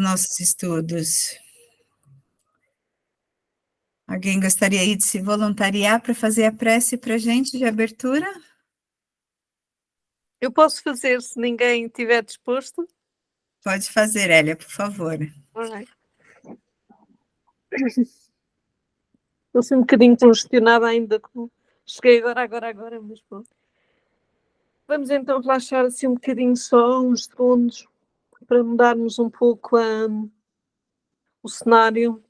nossos estudos. Alguém gostaria aí de se voluntariar para fazer a prece para a gente de abertura? Eu posso fazer, se ninguém estiver disposto. Pode fazer, Hélia, por favor. Estou assim um bocadinho congestionada ainda. Cheguei agora, mas pronto. Vamos então relaxar assim um bocadinho só, uns segundos, para mudarmos um pouco o cenário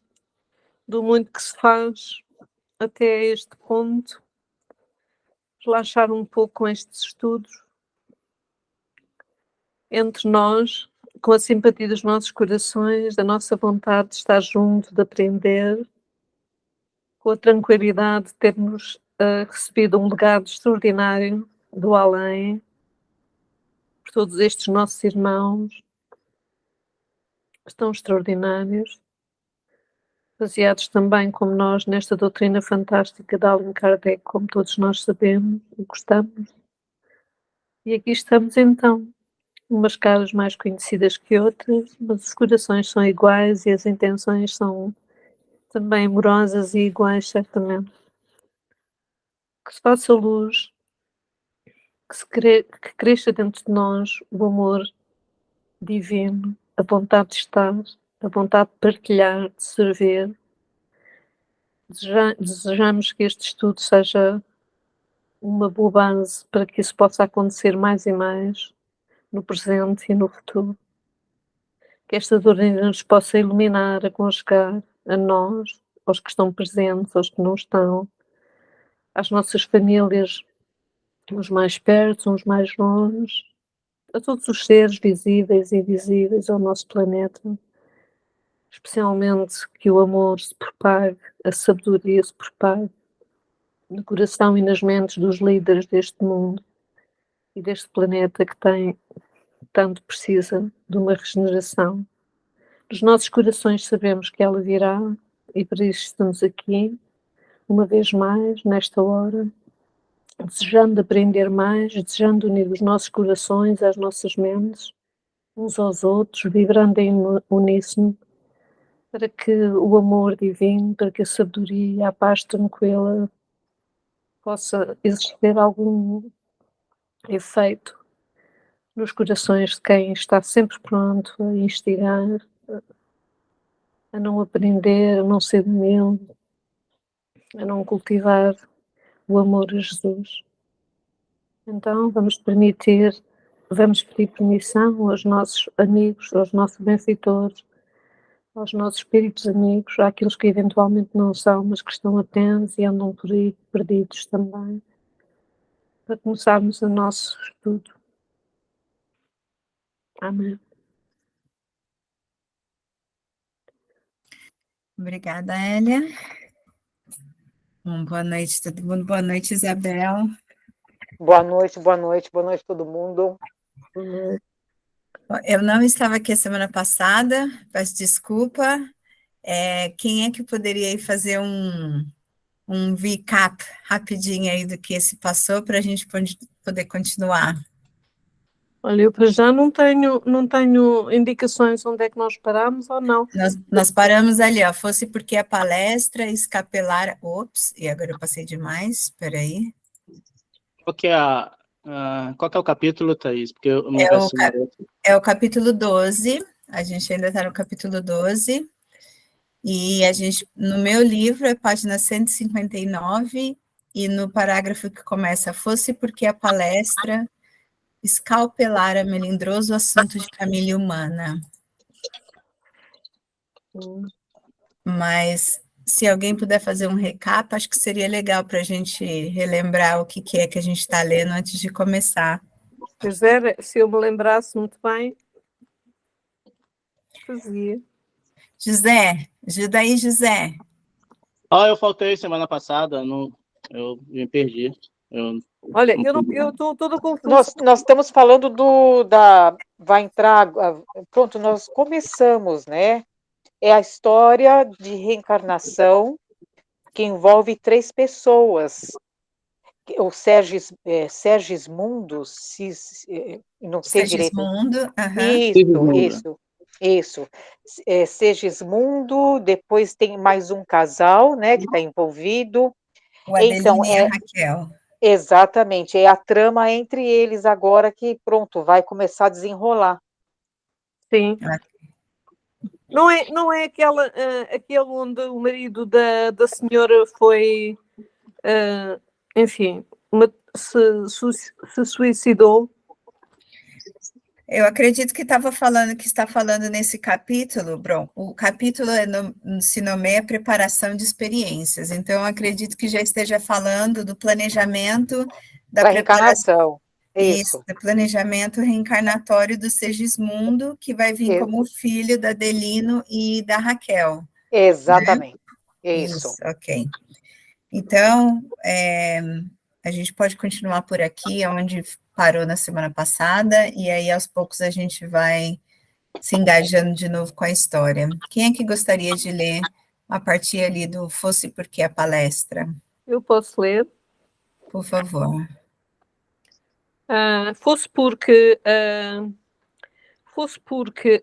do muito que se faz até este ponto. Relaxar um pouco com estes estudos entre nós, com a simpatia dos nossos corações, da nossa vontade de estar junto, de aprender, com a tranquilidade de termos recebido um legado extraordinário do além, por todos estes nossos irmãos, que estão extraordinários, baseados também, como nós, nesta doutrina fantástica de Allan Kardec, como todos nós sabemos e gostamos. E aqui estamos então, umas caras mais conhecidas que outras, mas os corações são iguais e as intenções são também amorosas e iguais, certamente. Que se faça luz, que cresça dentro de nós o amor divino, a vontade de estar, a vontade de partilhar, de servir. Desejamos que este estudo seja uma boa base para que isso possa acontecer mais e mais no presente e no futuro. Que esta doutrina nos possa iluminar, aconchegar a nós, aos que estão presentes, aos que não estão, às nossas famílias, uns mais perto, uns mais longe, a todos os seres visíveis e invisíveis ao nosso planeta, especialmente que o amor se propague, a sabedoria se propague no coração e nas mentes dos líderes deste mundo e deste planeta que tem tanto precisa de uma regeneração. Nos nossos corações sabemos que ela virá e por isso estamos aqui, uma vez mais, nesta hora, desejando aprender mais, desejando unir os nossos corações às nossas mentes, uns aos outros, vibrando em uníssono, para que o amor divino, para que a sabedoria e a paz tranquila possa exercer algum efeito nos corações de quem está sempre pronto a instigar, a não aprender, a não ser humilde, a não cultivar o amor a Jesus. Então vamos pedir permissão aos nossos amigos, aos nossos benfeitores, aos nossos espíritos amigos, àqueles que eventualmente não são, mas que estão atentos e andam por aí perdidos também, para começarmos o nosso estudo. Amém. Obrigada, Hélia. Boa noite, todo mundo. Boa noite, Isabel. Boa noite todo mundo. Eu não estava aqui a semana passada, peço desculpa. Quem é que poderia fazer um recap rapidinho aí do que se passou para a gente poder continuar? Olha, eu para já não tenho indicações onde é que nós paramos ou não. Nós paramos ali, ó, fosse porque a palestra escapelar... Ops, e agora eu passei demais, espera aí. Qual que é o capítulo, Thaís? Porque eu não é o capítulo 12, a gente ainda está no capítulo 12, e a gente, no meu livro, é página 159, e no parágrafo que começa, fosse porque a palestra escalpelara melindroso assunto de família humana. Mas se alguém puder fazer um recap, acho que seria legal para a gente relembrar o que é que a gente está lendo antes de começar. Pois era, se eu me lembrasse muito bem, fazia. José, ajuda aí, José. Eu faltei semana passada, eu me perdi. Olha, eu estou toda confusa. Nós estamos falando vai entrar, pronto, nós começamos, né? É a história de reencarnação que envolve 3 pessoas. O Sergismundo, não sei direito. Sergismundo, Isso. Isso. Segismundo, depois tem mais um casal, né, que está envolvido. O Então, Adelino e a Raquel. exatamente, é a trama entre eles agora que, pronto, vai começar a desenrolar. Sim. Ah. Não é aquele onde o marido da senhora foi, enfim, se suicidou? Eu acredito que está falando nesse capítulo, Bron. O capítulo se nomeia Preparação de Experiências. Então, eu acredito que já esteja falando do planejamento da Para preparação. reencarnação. Isso, do planejamento reencarnatório do Segismundo, que vai vir como filho da Adelino e da Raquel. Exatamente. Né? Isso. Ok. Então, a gente pode continuar por aqui, onde parou na semana passada, e aí aos poucos a gente vai se engajando de novo com a história. Quem é que gostaria de ler a partir ali do Fosse Porque a Palestra? Eu posso ler? Por favor. Fosse porque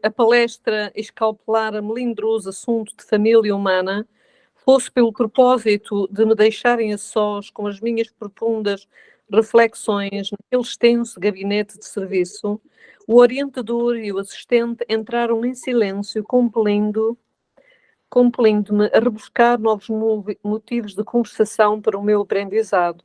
a palestra escalpelara melindroso assunto de família humana, fosse pelo propósito de me deixarem a sós com as minhas profundas reflexões naquele extenso gabinete de serviço, o orientador e o assistente entraram em silêncio, compelindo-me a rebuscar novos motivos de conversação para o meu aprendizado.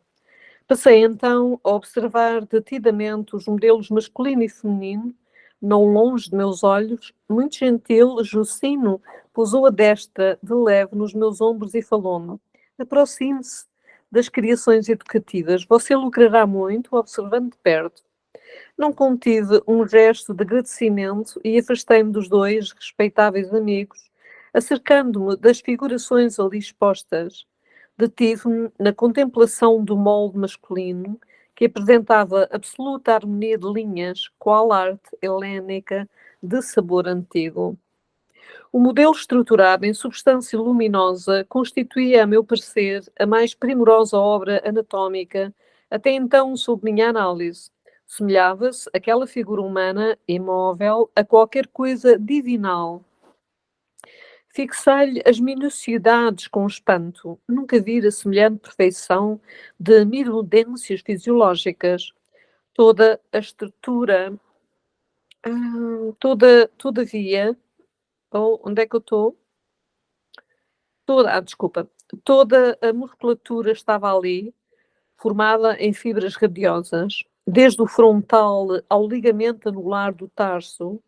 Passei então a observar detidamente os modelos masculino e feminino, não longe de meus olhos. Muito gentil, Jocino pousou a destra de leve nos meus ombros e falou-me: aproxime-se das criações educativas, você lucrará muito observando de perto. Não contive um gesto de agradecimento e afastei-me dos dois respeitáveis amigos, acercando-me das figurações ali expostas. Detive-me na contemplação do molde masculino, que apresentava absoluta harmonia de linhas, qual arte helénica de sabor antigo. O modelo estruturado em substância luminosa constituía, a meu parecer, a mais primorosa obra anatómica até então sob minha análise. Semelhava-se aquela figura humana, imóvel, a qualquer coisa divinal. Fixei-lhe as minuciosidades com espanto. Nunca vira semelhante perfeição de minudências fisiológicas. Toda a estrutura, todavia, onde é que eu estou? Desculpa. Toda a musculatura estava ali, formada em fibras radiosas. Desde o frontal ao ligamento anular do tarso,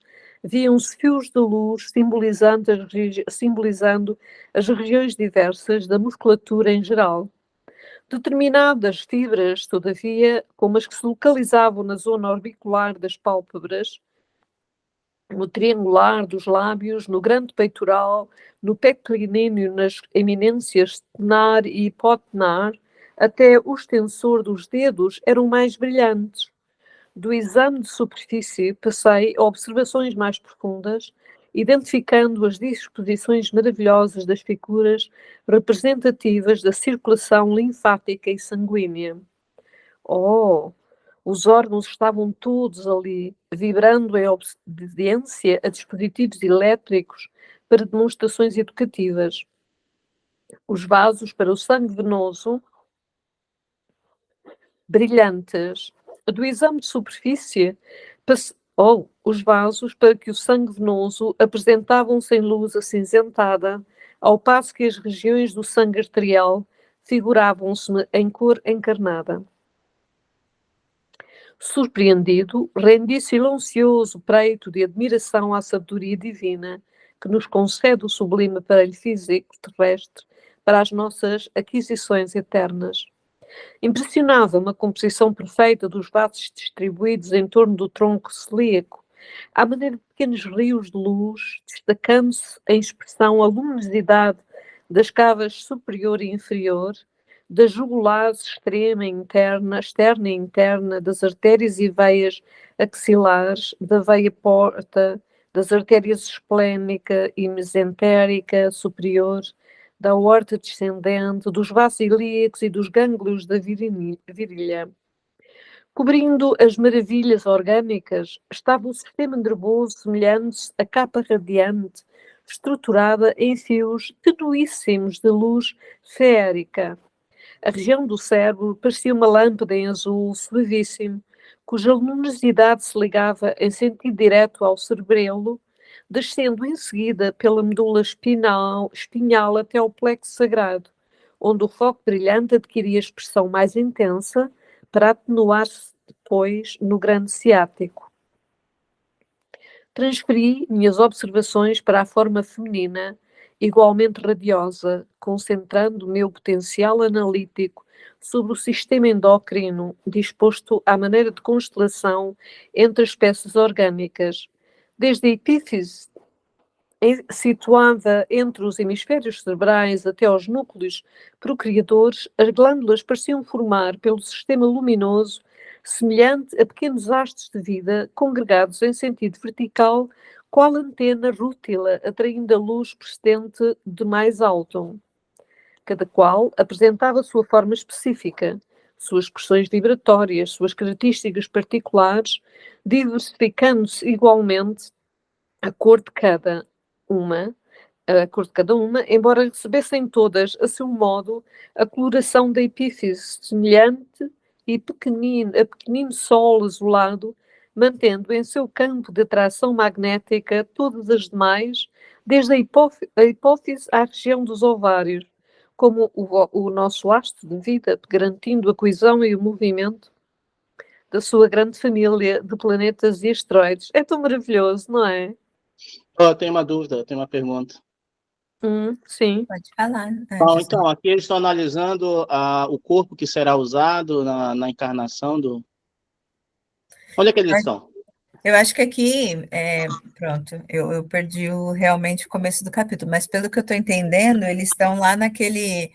viam-se fios de luz simbolizando as regiões diversas da musculatura em geral. Determinadas fibras, todavia, como as que se localizavam na zona orbicular das pálpebras, no triangular dos lábios, no grande peitoral, no pé pequenino, nas eminências tenar e hipotenar, até o extensor dos dedos eram mais brilhantes. Do exame de superfície passei a observações mais profundas, identificando as disposições maravilhosas das figuras representativas da circulação linfática e sanguínea. Oh! Os órgãos estavam todos ali, vibrando em obediência a dispositivos elétricos para demonstrações educativas. Os vasos para o sangue venoso, brilhantes. Do exame de superfície, os vasos para que o sangue venoso apresentavam-se em luz acinzentada, ao passo que as regiões do sangue arterial figuravam-se em cor encarnada. Surpreendido, rendi silencioso preito de admiração à sabedoria divina que nos concede o sublime aparelho físico terrestre para as nossas aquisições eternas. Impressionava-me a composição perfeita dos vasos distribuídos em torno do tronco celíaco, à maneira de pequenos rios de luz, destacando-se em expressão a luminosidade das cavas superior e inferior, da jugular externa e interna, das artérias e veias axilares, da veia porta, das artérias esplénica e mesentérica superior, da aorta descendente, dos vasos ilíacos e dos gânglios da virilha. Cobrindo as maravilhas orgânicas estava o sistema nervoso semelhante à capa radiante, estruturada em fios tenuíssimos de luz feérica. A região do cérebro parecia uma lâmpada em azul suavíssimo, cuja luminosidade se ligava em sentido direto ao cerebelo, descendo em seguida pela medula espinhal até ao plexo sagrado, onde o foco brilhante adquiria expressão mais intensa para atenuar-se depois no grande ciático. Transferi minhas observações para a forma feminina, igualmente radiosa, concentrando o meu potencial analítico sobre o sistema endócrino disposto à maneira de constelação entre as peças orgânicas, desde a epífise, situada entre os hemisférios cerebrais até aos núcleos procriadores, as glândulas pareciam formar pelo sistema luminoso semelhante a pequenos hastos de vida congregados em sentido vertical, qual antena rútila atraindo a luz procedente de mais alto. Cada qual apresentava a sua forma específica, suas expressões vibratórias, suas características particulares, diversificando-se igualmente a cor de cada uma, embora recebessem todas, a seu modo, a coloração da epífise, semelhante e a pequenino sol azulado, mantendo em seu campo de atração magnética todas as demais, desde a hipófise à região dos ovários, como o nosso hasto de vida, garantindo a coesão e o movimento da sua grande família de planetas e asteroides. É tão maravilhoso, não é? Eu tenho uma dúvida, eu tenho uma pergunta. Sim. Pode falar. Bom, então, aqui eles estão analisando o corpo que será usado na encarnação do... Onde é que eles estão? Eu acho que aqui, pronto, eu perdi realmente o começo do capítulo, mas pelo que eu estou entendendo, eles estão lá naquele...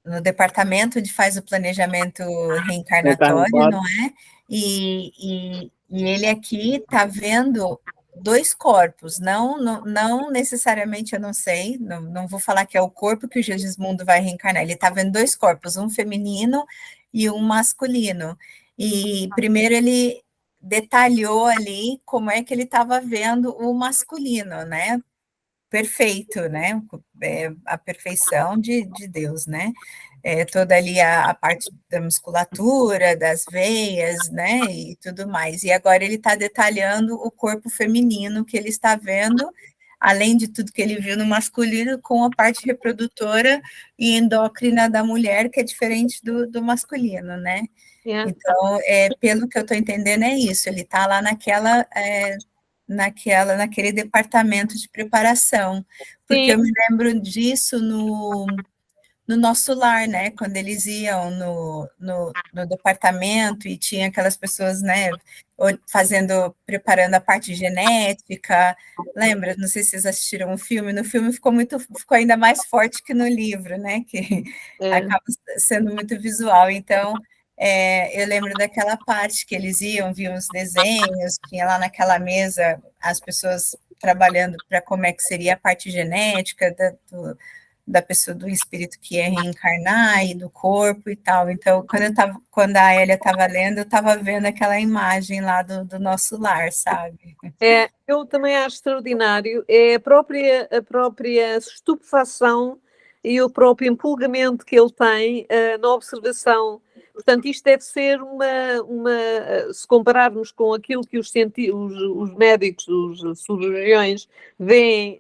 no departamento onde faz o planejamento reencarnatório, não é? E ele aqui está vendo dois corpos, não necessariamente, eu não sei, não vou falar que é o corpo que o Gismundo vai reencarnar, ele está vendo dois corpos, um feminino e um masculino. E primeiro ele detalhou ali como é que ele estava vendo o masculino, né? Perfeito, né? A perfeição de Deus, né? Toda ali a parte da musculatura, das veias, né? E tudo mais. E agora ele está detalhando o corpo feminino que ele está vendo, além de tudo que ele viu no masculino, com a parte reprodutora e endócrina da mulher, que é diferente do masculino, né? Yeah. Então, pelo que eu estou entendendo, é isso. Ele está lá naquele departamento de preparação, porque Sim. eu me lembro disso no nosso lar, né, quando eles iam no departamento e tinha aquelas pessoas, né, preparando a parte genética, lembra? Não sei se vocês assistiram o filme, no filme ficou ainda mais forte que no livro, né, que acaba sendo muito visual, então... eu lembro daquela parte que eles viam os desenhos, tinha lá naquela mesa as pessoas trabalhando para como é que seria a parte genética da pessoa, do espírito que ia reencarnar e do corpo e tal. Então, quando a Hélia estava lendo, eu estava vendo aquela imagem lá do nosso lar, sabe? Eu também acho extraordinário. É a própria estupefação e o próprio empolgamento que ele tem na observação. Portanto, isto deve ser se compararmos com aquilo que os médicos, os cirurgiões veem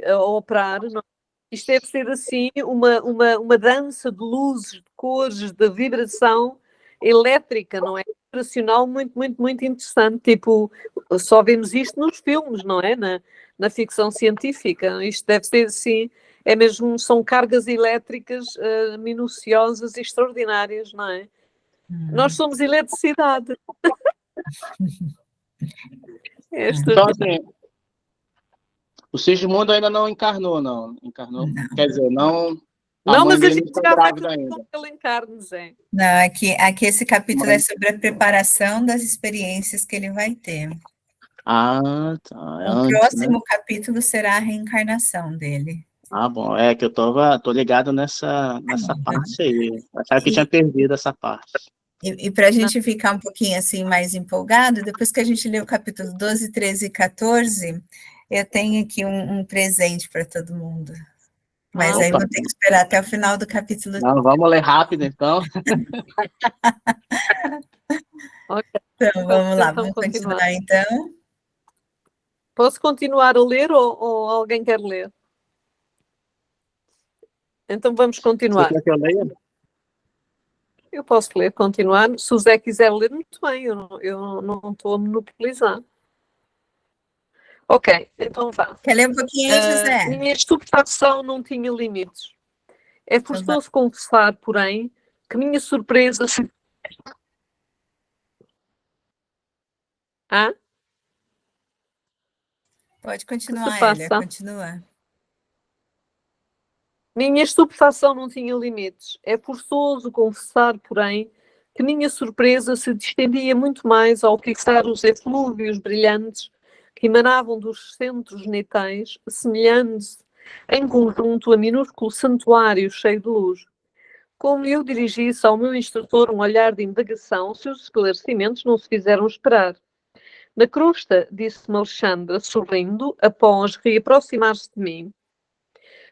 a operar, não? Isto deve ser assim uma dança de luzes, de cores, de vibração elétrica, não é? Vibracional muito, muito, muito interessante. Tipo, só vemos isto nos filmes, não é? Na ficção científica. Isto deve ser assim... são cargas elétricas minuciosas e extraordinárias, não é? Nós somos eletricidade. Então, assim, o Sigismundo ainda não encarnou, não. Encarnou? Não. Quer dizer, não... Não, mas a gente está já vai grávida ainda. pelo encarne, Zé. Não, aqui esse capítulo é sobre a preparação das experiências que ele vai ter. Ah, tá. O próximo capítulo será a reencarnação dele. Ah, bom. É que eu tô ligado nessa parte aí. Eu achava que tinha perdido essa parte. E para a gente ficar um pouquinho assim mais empolgado, depois que a gente lê o capítulo 12, 13 e 14, eu tenho aqui um presente para todo mundo. Mas aí Opa. vou ter que esperar até o final do capítulo. Não, vamos ler rápido, então. Ok, Então, vamos lá, então vamos continuar. continuar então. Posso continuar a ler ou alguém quer ler? Então vamos Você continuar. quer que eu leia? Eu posso ler, continuar. Se o Zé quiser ler, muito bem, eu não estou a monopolizar. Ok, então vá. Quer ler um pouquinho aí, José? Minha estupefação não tinha limites. É forçoso confessar, porém, que minha surpresa se... Ah? Pode Que se continuar, Elia, passa? continua. Minha estupefação não tinha limites. É forçoso confessar, porém, que minha surpresa se distendia muito mais ao fixar os eflúvios brilhantes que emanavam dos centros genitais, semelhando-se em conjunto a minúsculo santuário cheio de luz. Como eu dirigisse ao meu instrutor um olhar de indagação, seus esclarecimentos não se fizeram esperar. Na crosta, disse-me Alexandra, sorrindo, após reaproximar-se de mim.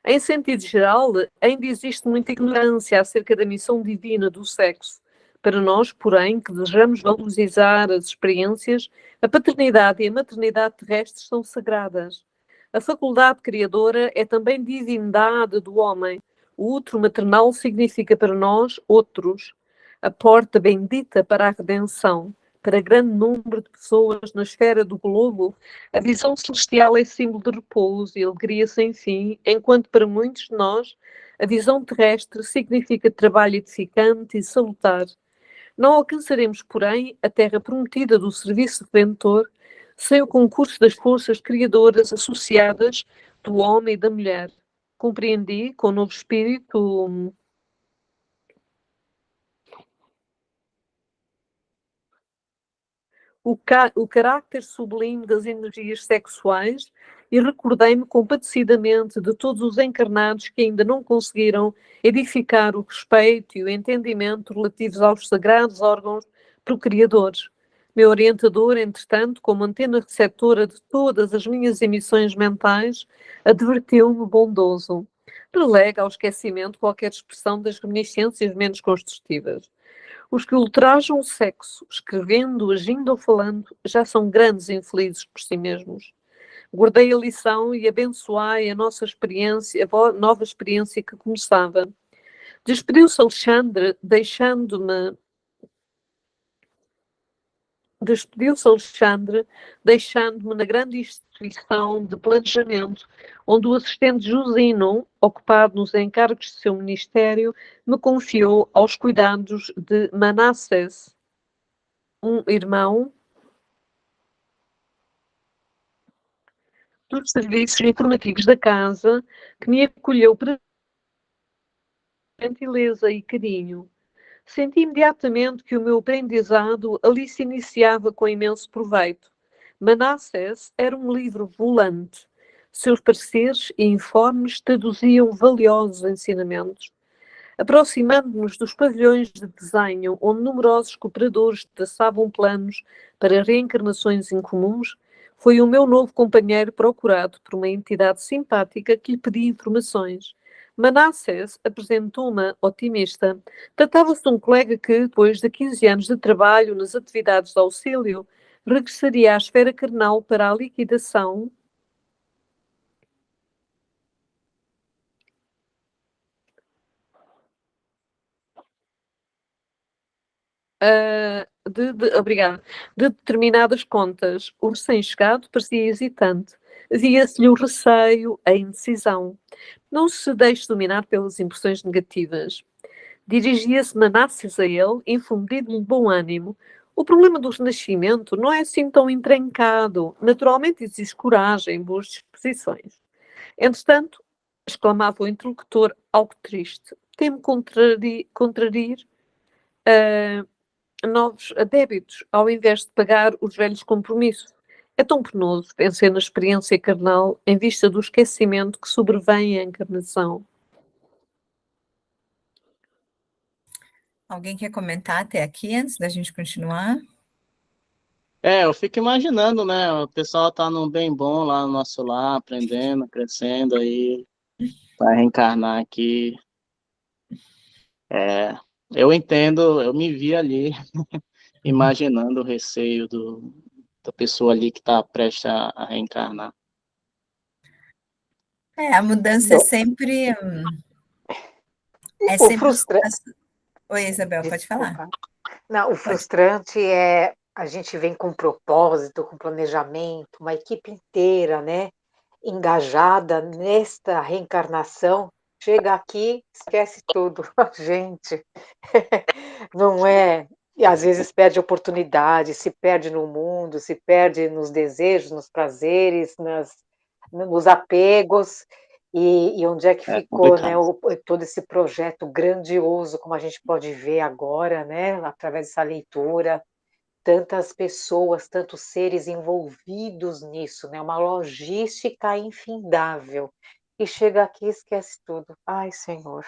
Em sentido geral, ainda existe muita ignorância acerca da missão divina do sexo. Para nós, porém, que desejamos valorizar as experiências, a paternidade e a maternidade terrestres são sagradas. A faculdade criadora é também divindade do homem. O útero maternal significa para nós outros, a porta bendita para a redenção. Para grande número de pessoas na esfera do globo, a visão celestial é símbolo de repouso e alegria sem fim, enquanto para muitos de nós a visão terrestre significa trabalho edificante e salutar. Não alcançaremos, porém, a terra prometida do serviço redentor sem o concurso das forças criadoras associadas do homem e da mulher. Compreendi, com o novo espírito, o carácter sublime das energias sexuais e recordei-me compadecidamente de todos os encarnados que ainda não conseguiram edificar o respeito e o entendimento relativos aos sagrados órgãos procriadores. Meu orientador, entretanto, como antena receptora de todas as minhas emissões mentais, advertiu-me bondoso. Relega ao esquecimento qualquer expressão das reminiscências menos construtivas. Os que ultrajam o sexo, escrevendo, agindo ou falando, já são grandes infelizes por si mesmos. Guardei a lição e abençoai a nossa experiência, a nova experiência que começava. Despediu-se Alexandre, deixando-me na grande instituição de planejamento, onde o assistente Josino, ocupado nos encargos de seu ministério, me confiou aos cuidados de Manassés, um irmão dos serviços informativos da casa, que me acolheu por gentileza e carinho. Senti imediatamente que o meu aprendizado ali se iniciava com imenso proveito. Manassés era um livro volante. Seus pareceres e informes traduziam valiosos ensinamentos. Aproximando-nos dos pavilhões de desenho, onde numerosos cooperadores traçavam planos para reencarnações incomuns, foi o meu novo companheiro procurado por uma entidade simpática que lhe pedia informações. Manassés apresentou-me otimista. Tratava-se de um colega que, depois de 15 anos de trabalho nas atividades de auxílio, regressaria à esfera carnal para a liquidação obrigada, de determinadas contas. O recém-chegado parecia hesitante. Via-se-lhe o receio, a indecisão. Não se deixe dominar pelas impressões negativas. Dirigia-se Manassés a ele, infundido de bom ânimo. O problema do renascimento não é assim tão intrincado. Naturalmente exige coragem, boas disposições. Entretanto, exclamava o interlocutor, algo triste, temo contrarir novos débitos, ao invés de pagar os velhos compromissos. É tão penoso, pensei na experiência carnal, em vista do esquecimento que sobrevém à encarnação. Alguém quer comentar até aqui, antes da gente continuar? Eu fico imaginando, né? O pessoal tá num bem bom lá no nosso lar, aprendendo, crescendo aí, vai reencarnar aqui. É, eu entendo, eu me vi ali, imaginando o receio da pessoa ali que está prestes a reencarnar. A mudança Bom, é o sempre. frustrante, Oi, Isabel, pode falar. desculpa. Não, o Pode. frustrante é a gente vem com propósito, com planejamento, uma equipe inteira, né, engajada nesta reencarnação, chega aqui, esquece tudo. Gente, não é? E às vezes perde oportunidade, se perde no mundo, se perde nos desejos, nos prazeres, nos apegos. E onde é que É ficou, né, complicado. todo esse projeto grandioso, como a gente pode ver agora, né, através dessa leitura, tantas pessoas, tantos seres envolvidos nisso, né, uma logística infindável. E chega aqui e esquece tudo. Ai, Senhor.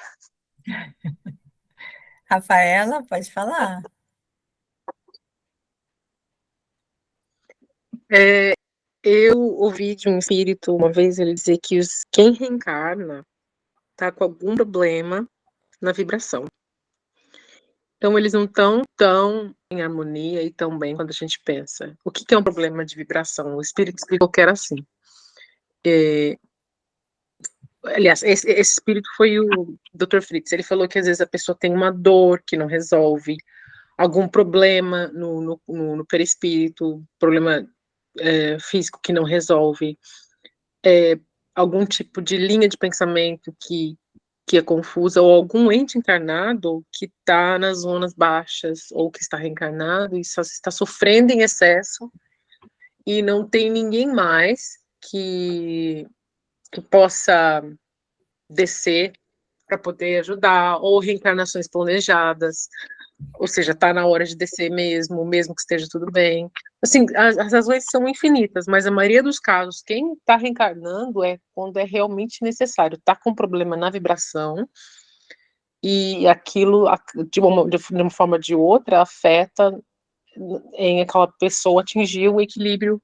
Rafaela, pode falar. Eu ouvi de um espírito uma vez ele dizer que quem reencarna está com algum problema na vibração. Então, eles não estão tão em harmonia e tão bem quando a gente pensa. O que é um problema de vibração? O espírito explicou que era assim. Aliás, esse espírito foi o Dr. Fritz. Ele falou que às vezes a pessoa tem uma dor que não resolve, algum problema no perispírito, problema físico que não resolve, algum tipo de linha de pensamento que é confusa, ou algum ente encarnado que está nas zonas baixas, ou que está reencarnado e só está sofrendo em excesso, e não tem ninguém mais que possa descer para poder ajudar, ou reencarnações planejadas, ou seja, está na hora de descer mesmo que esteja tudo bem. Assim, as razões são infinitas, mas a maioria dos casos, quem está reencarnando é quando é realmente necessário, está com problema na vibração, e aquilo, de uma forma ou de outra, afeta em aquela pessoa atingir o equilíbrio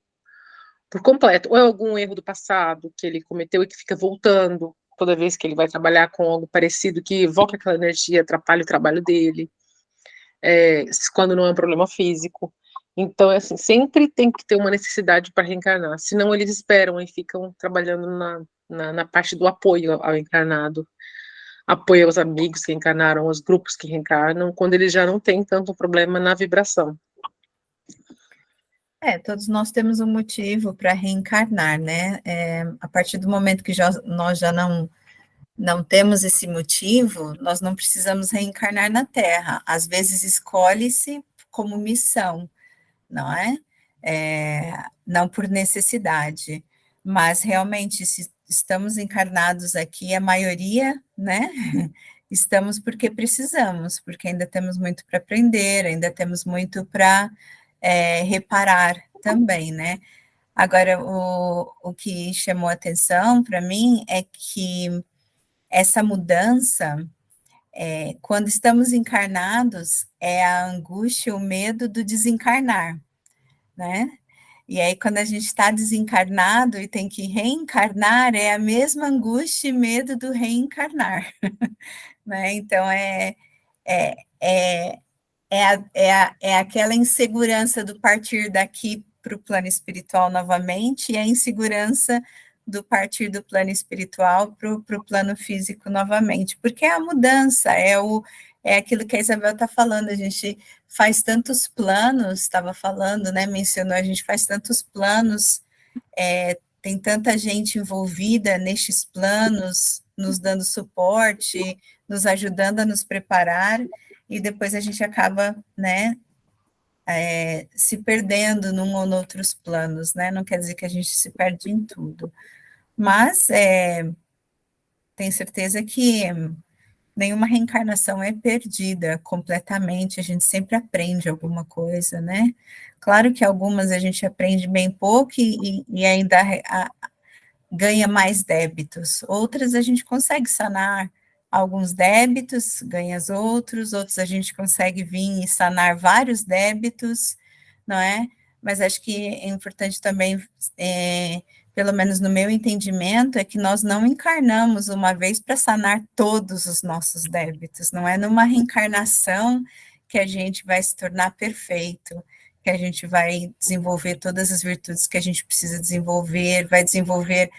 por completo. Ou é algum erro do passado que ele cometeu e que fica voltando toda vez que ele vai trabalhar com algo parecido, que evoca aquela energia, atrapalha o trabalho dele, quando não é um problema físico. Então, assim, sempre tem que ter uma necessidade para reencarnar, senão eles esperam e ficam trabalhando na parte do apoio ao encarnado, apoio aos amigos que reencarnaram, aos grupos que reencarnam, quando eles já não têm tanto problema na vibração. Todos nós temos um motivo para reencarnar, né? A partir do momento que nós já não temos esse motivo, nós não precisamos reencarnar na Terra. Às vezes escolhe-se como missão, não é? Não por necessidade, mas realmente, se estamos encarnados aqui, a maioria, né? Estamos porque precisamos, porque ainda temos muito para aprender, ainda temos muito para reparar também, né? Agora, o que chamou atenção para mim é que essa mudança, quando estamos encarnados, é a angústia, o medo do desencarnar, né? E aí, quando a gente está desencarnado e tem que reencarnar, é a mesma angústia e medo do reencarnar, né? Então, é, é, é aquela insegurança do partir daqui para o plano espiritual novamente, e a insegurança do partir do plano espiritual para o plano físico novamente, porque é a mudança, é aquilo que a Isabel está falando, a gente faz tantos planos, estava falando, né, mencionou, a gente faz tantos planos, tem tanta gente envolvida nestes planos, nos dando suporte, nos ajudando a nos preparar, e depois a gente acaba, né, se perdendo num ou noutros planos, né? Não quer dizer que a gente se perde em tudo, mas tenho certeza que nenhuma reencarnação é perdida completamente, a gente sempre aprende alguma coisa, né? Claro que algumas a gente aprende bem pouco e ainda ganha mais débitos, outras a gente consegue sanar, alguns débitos, ganha outros a gente consegue vir e sanar vários débitos, não é? Mas acho que é importante também, pelo menos no meu entendimento, é que nós não encarnamos uma vez para sanar todos os nossos débitos, não é numa reencarnação que a gente vai se tornar perfeito, que a gente vai desenvolver todas as virtudes que a gente precisa desenvolver, vai desenvolver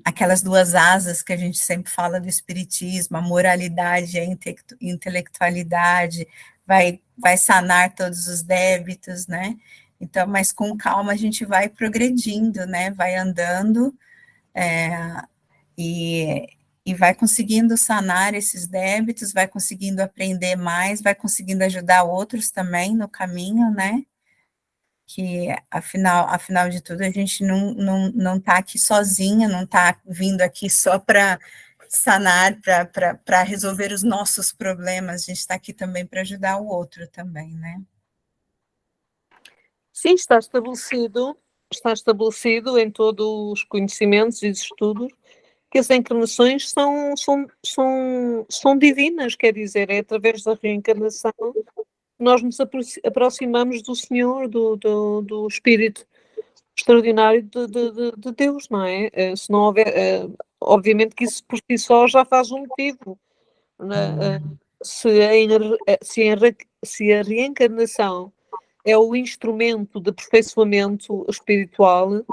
aquelas duas asas que a gente sempre fala do espiritismo, a moralidade e a intelectualidade, vai sanar todos os débitos, né? Então, mas com calma a gente vai progredindo, né? Vai andando e vai conseguindo sanar esses débitos, vai conseguindo aprender mais, vai conseguindo ajudar outros também no caminho, né? Que afinal de tudo a gente não está aqui sozinha, não está vindo aqui só para sanar, para resolver os nossos problemas, a gente está aqui também para ajudar o outro também, né? Sim, está estabelecido em todos os conhecimentos e estudos que as encarnações são divinas, quer dizer, é através da reencarnação nós nos aproximamos do Senhor, do Espírito extraordinário de Deus, não é? Se não houver, obviamente que isso por si só já faz um motivo. Se a reencarnação é o instrumento de aperfeiçoamento espiritual,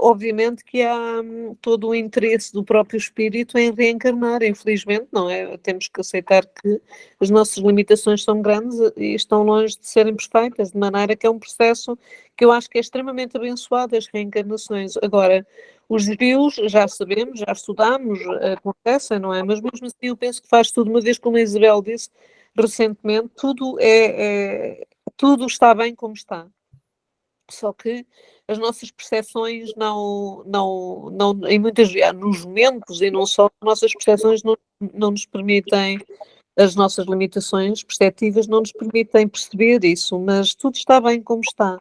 obviamente que há todo o interesse do próprio espírito em reencarnar, infelizmente, não é? Temos que aceitar que as nossas limitações são grandes e estão longe de serem perfeitas, de maneira que é um processo que eu acho que é extremamente abençoado, as reencarnações. Agora, os desvios, já sabemos, já estudamos, acontecem, não é? Mas mesmo assim eu penso que faz tudo, uma vez como a Isabel disse recentemente, tudo está bem como está. Só que as nossas percepções em muitas vezes, nos momentos e não só, as nossas percepções não nos permitem, as nossas limitações perceptivas não nos permitem perceber isso, mas tudo está bem como está.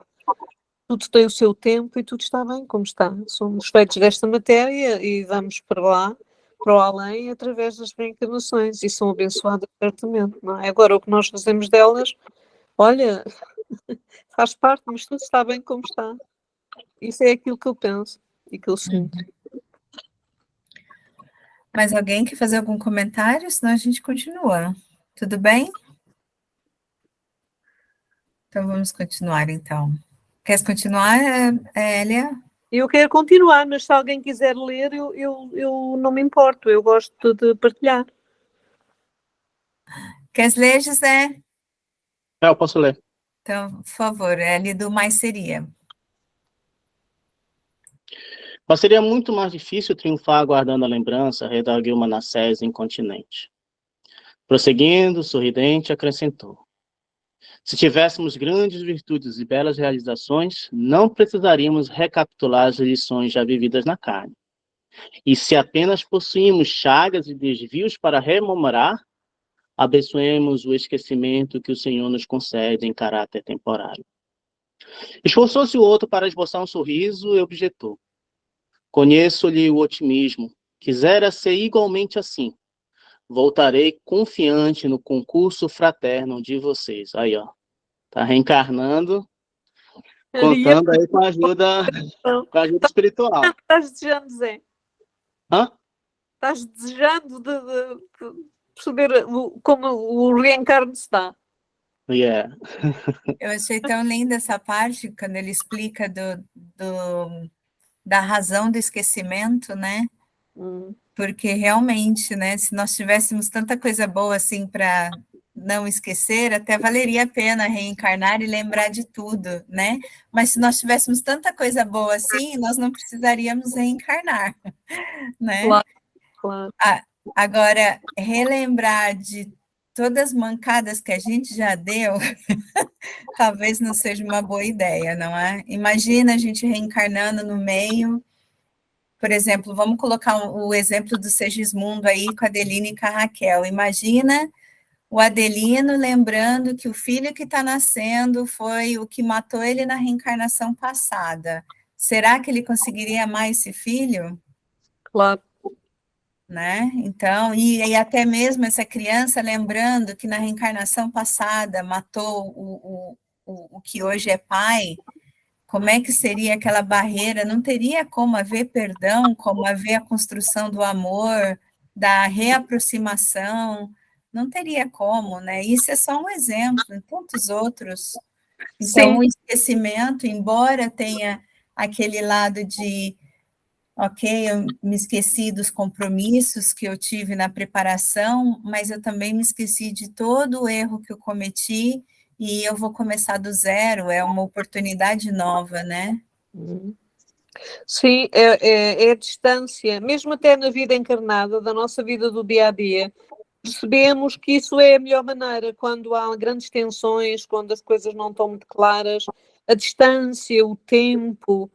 Tudo tem o seu tempo e tudo está bem como está. Somos feitos desta matéria e vamos para lá, para o além, através das reencarnações e são abençoadas certamente, não é? Agora, o que nós fazemos delas, olha, faz parte, mas tudo está bem como está. Isso é aquilo que eu penso e que eu sinto. Mais alguém quer fazer algum comentário? Senão a gente continua. Tudo bem? Então vamos continuar, então. Queres continuar, Elia? Eu quero continuar, mas se alguém quiser ler, eu não me importo, eu gosto de partilhar. Queres ler, José? Eu posso ler. Então, por favor, Elia do Mais Seria. Mas seria muito mais difícil triunfar guardando a lembrança, redarguiu Manassés incontinente. Prosseguindo, sorridente, acrescentou. Se tivéssemos grandes virtudes e belas realizações, não precisaríamos recapitular as lições já vividas na carne. E se apenas possuímos chagas e desvios para rememorar, abençoemos o esquecimento que o Senhor nos concede em caráter temporário. Esforçou-se o outro para esboçar um sorriso e objetou. Conheço-lhe o otimismo. Quisera ser igualmente assim. Voltarei confiante no concurso fraterno de vocês. Aí, ó. Tá reencarnando, contando aí com a ajuda espiritual. Estás desejando, Zé? Hã? Estás desejando de perceber como o reencarno se dá. Yeah. Eu achei tão linda essa parte, quando ele explica da razão do esquecimento, né? Porque realmente, né, se nós tivéssemos tanta coisa boa assim para não esquecer, até valeria a pena reencarnar e lembrar de tudo, né? Mas se nós tivéssemos tanta coisa boa assim, nós não precisaríamos reencarnar, né? Claro. Agora, relembrar de todas as mancadas que a gente já deu, talvez não seja uma boa ideia, não é? Imagina a gente reencarnando no meio. Por exemplo, vamos colocar o exemplo do Segismundo aí com a Adelina e com a Raquel. Imagina o Adelino lembrando que o filho que está nascendo foi o que matou ele na reencarnação passada. Será que ele conseguiria amar esse filho? Claro. né? Então, e até mesmo essa criança lembrando que na reencarnação passada matou o que hoje é pai, como é que seria aquela barreira? Não teria como haver perdão, como haver a construção do amor, da reaproximação, não teria como, né? Isso é só um exemplo, em tantos outros. Então, Sim. o esquecimento, embora tenha aquele lado de, ok, eu me esqueci dos compromissos que eu tive na preparação, mas eu também me esqueci de todo o erro que eu cometi e eu vou começar do zero, é uma oportunidade nova, né? Sim, é a distância, mesmo até na vida encarnada, da nossa vida do dia a dia, percebemos que isso é a melhor maneira, quando há grandes tensões, quando as coisas não estão muito claras, a distância, o tempo,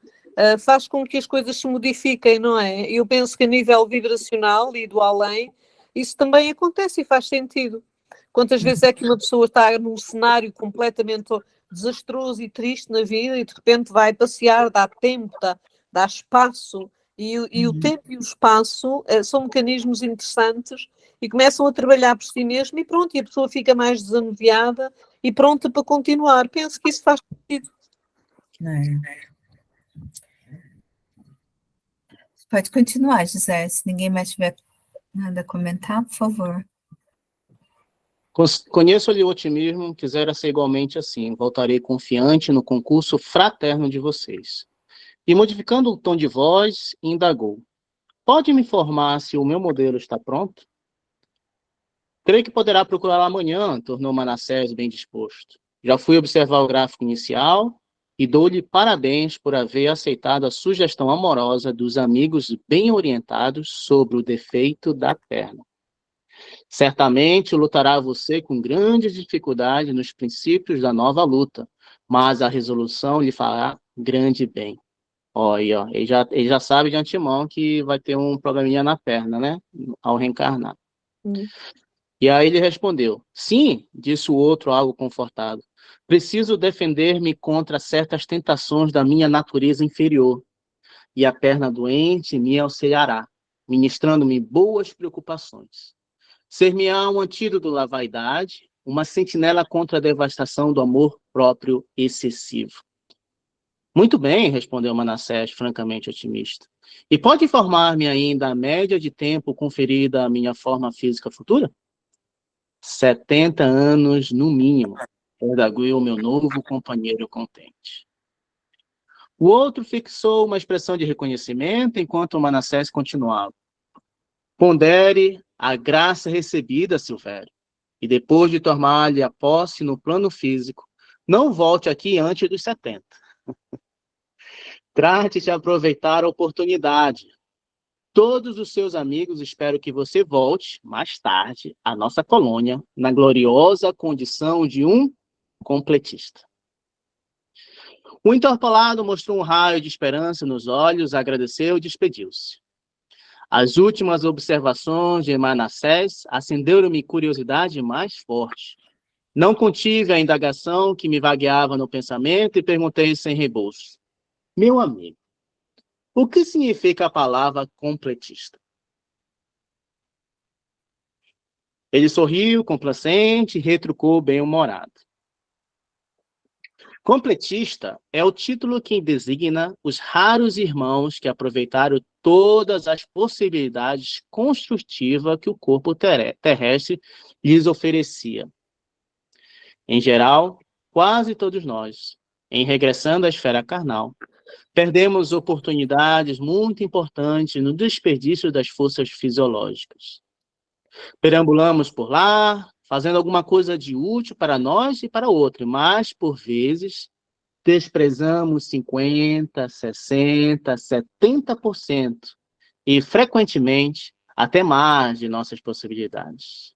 faz com que as coisas se modifiquem, não é? Eu penso que a nível vibracional e do além, isso também acontece e faz sentido. Quantas vezes é que uma pessoa está num cenário completamente desastroso e triste na vida e de repente vai passear, dá tempo, dá espaço, e o tempo e o espaço são mecanismos interessantes e começam a trabalhar por si mesmo e pronto, e a pessoa fica mais desanuviada e pronta para continuar. Penso que isso faz sentido. Pode continuar, José, se ninguém mais tiver nada a comentar, por favor. Conheço-lhe o otimismo, quisera ser igualmente assim. Voltarei confiante no concurso fraterno de vocês. E modificando o tom de voz, indagou. Pode me informar se o meu modelo está pronto? Creio que poderá procurar amanhã, tornou Manassés bem disposto. Já fui observar o gráfico inicial e dou-lhe parabéns por haver aceitado a sugestão amorosa dos amigos bem orientados sobre o defeito da perna. Certamente lutará você com grande dificuldade nos princípios da nova luta, mas a resolução lhe fará grande bem. Olha, ó, ele já sabe de antemão que vai ter um probleminha na perna, né? Ao reencarnar. E aí ele respondeu: sim, disse o outro, algo confortado. Preciso defender-me contra certas tentações da minha natureza inferior, e a perna doente me auxiliará, ministrando-me boas preocupações. Ser-me-á um antídoto da vaidade, uma sentinela contra a devastação do amor próprio excessivo. Muito bem, respondeu Manassés, francamente otimista. E pode informar-me ainda a média de tempo conferida à minha forma física futura? 70 anos, no mínimo, redarguiu meu novo companheiro contente. O outro fixou uma expressão de reconhecimento, enquanto Manassés continuava. Pondere a graça recebida, Silvério, e depois de tomar-lhe a posse no plano físico, não volte aqui antes dos 70. Trate de aproveitar a oportunidade. Todos os seus amigos espero que você volte, mais tarde, à nossa colônia, na gloriosa condição de um completista. O interpelado mostrou um raio de esperança nos olhos, agradeceu e despediu-se. As últimas observações de Manassés acenderam-me curiosidade mais forte. Não contive a indagação que me vagueava no pensamento e perguntei sem rebolso. Meu amigo, o que significa a palavra completista? Ele sorriu, complacente, e retrucou bem-humorado. Completista é o título que designa os raros irmãos que aproveitaram todas as possibilidades construtivas que o corpo terrestre lhes oferecia. Em geral, quase todos nós, em regressando à esfera carnal, perdemos oportunidades muito importantes no desperdício das forças fisiológicas. Perambulamos por lá, fazendo alguma coisa de útil para nós e para outro, mas, por vezes, desprezamos 50%, 60%, 70% e, frequentemente, até mais de nossas possibilidades.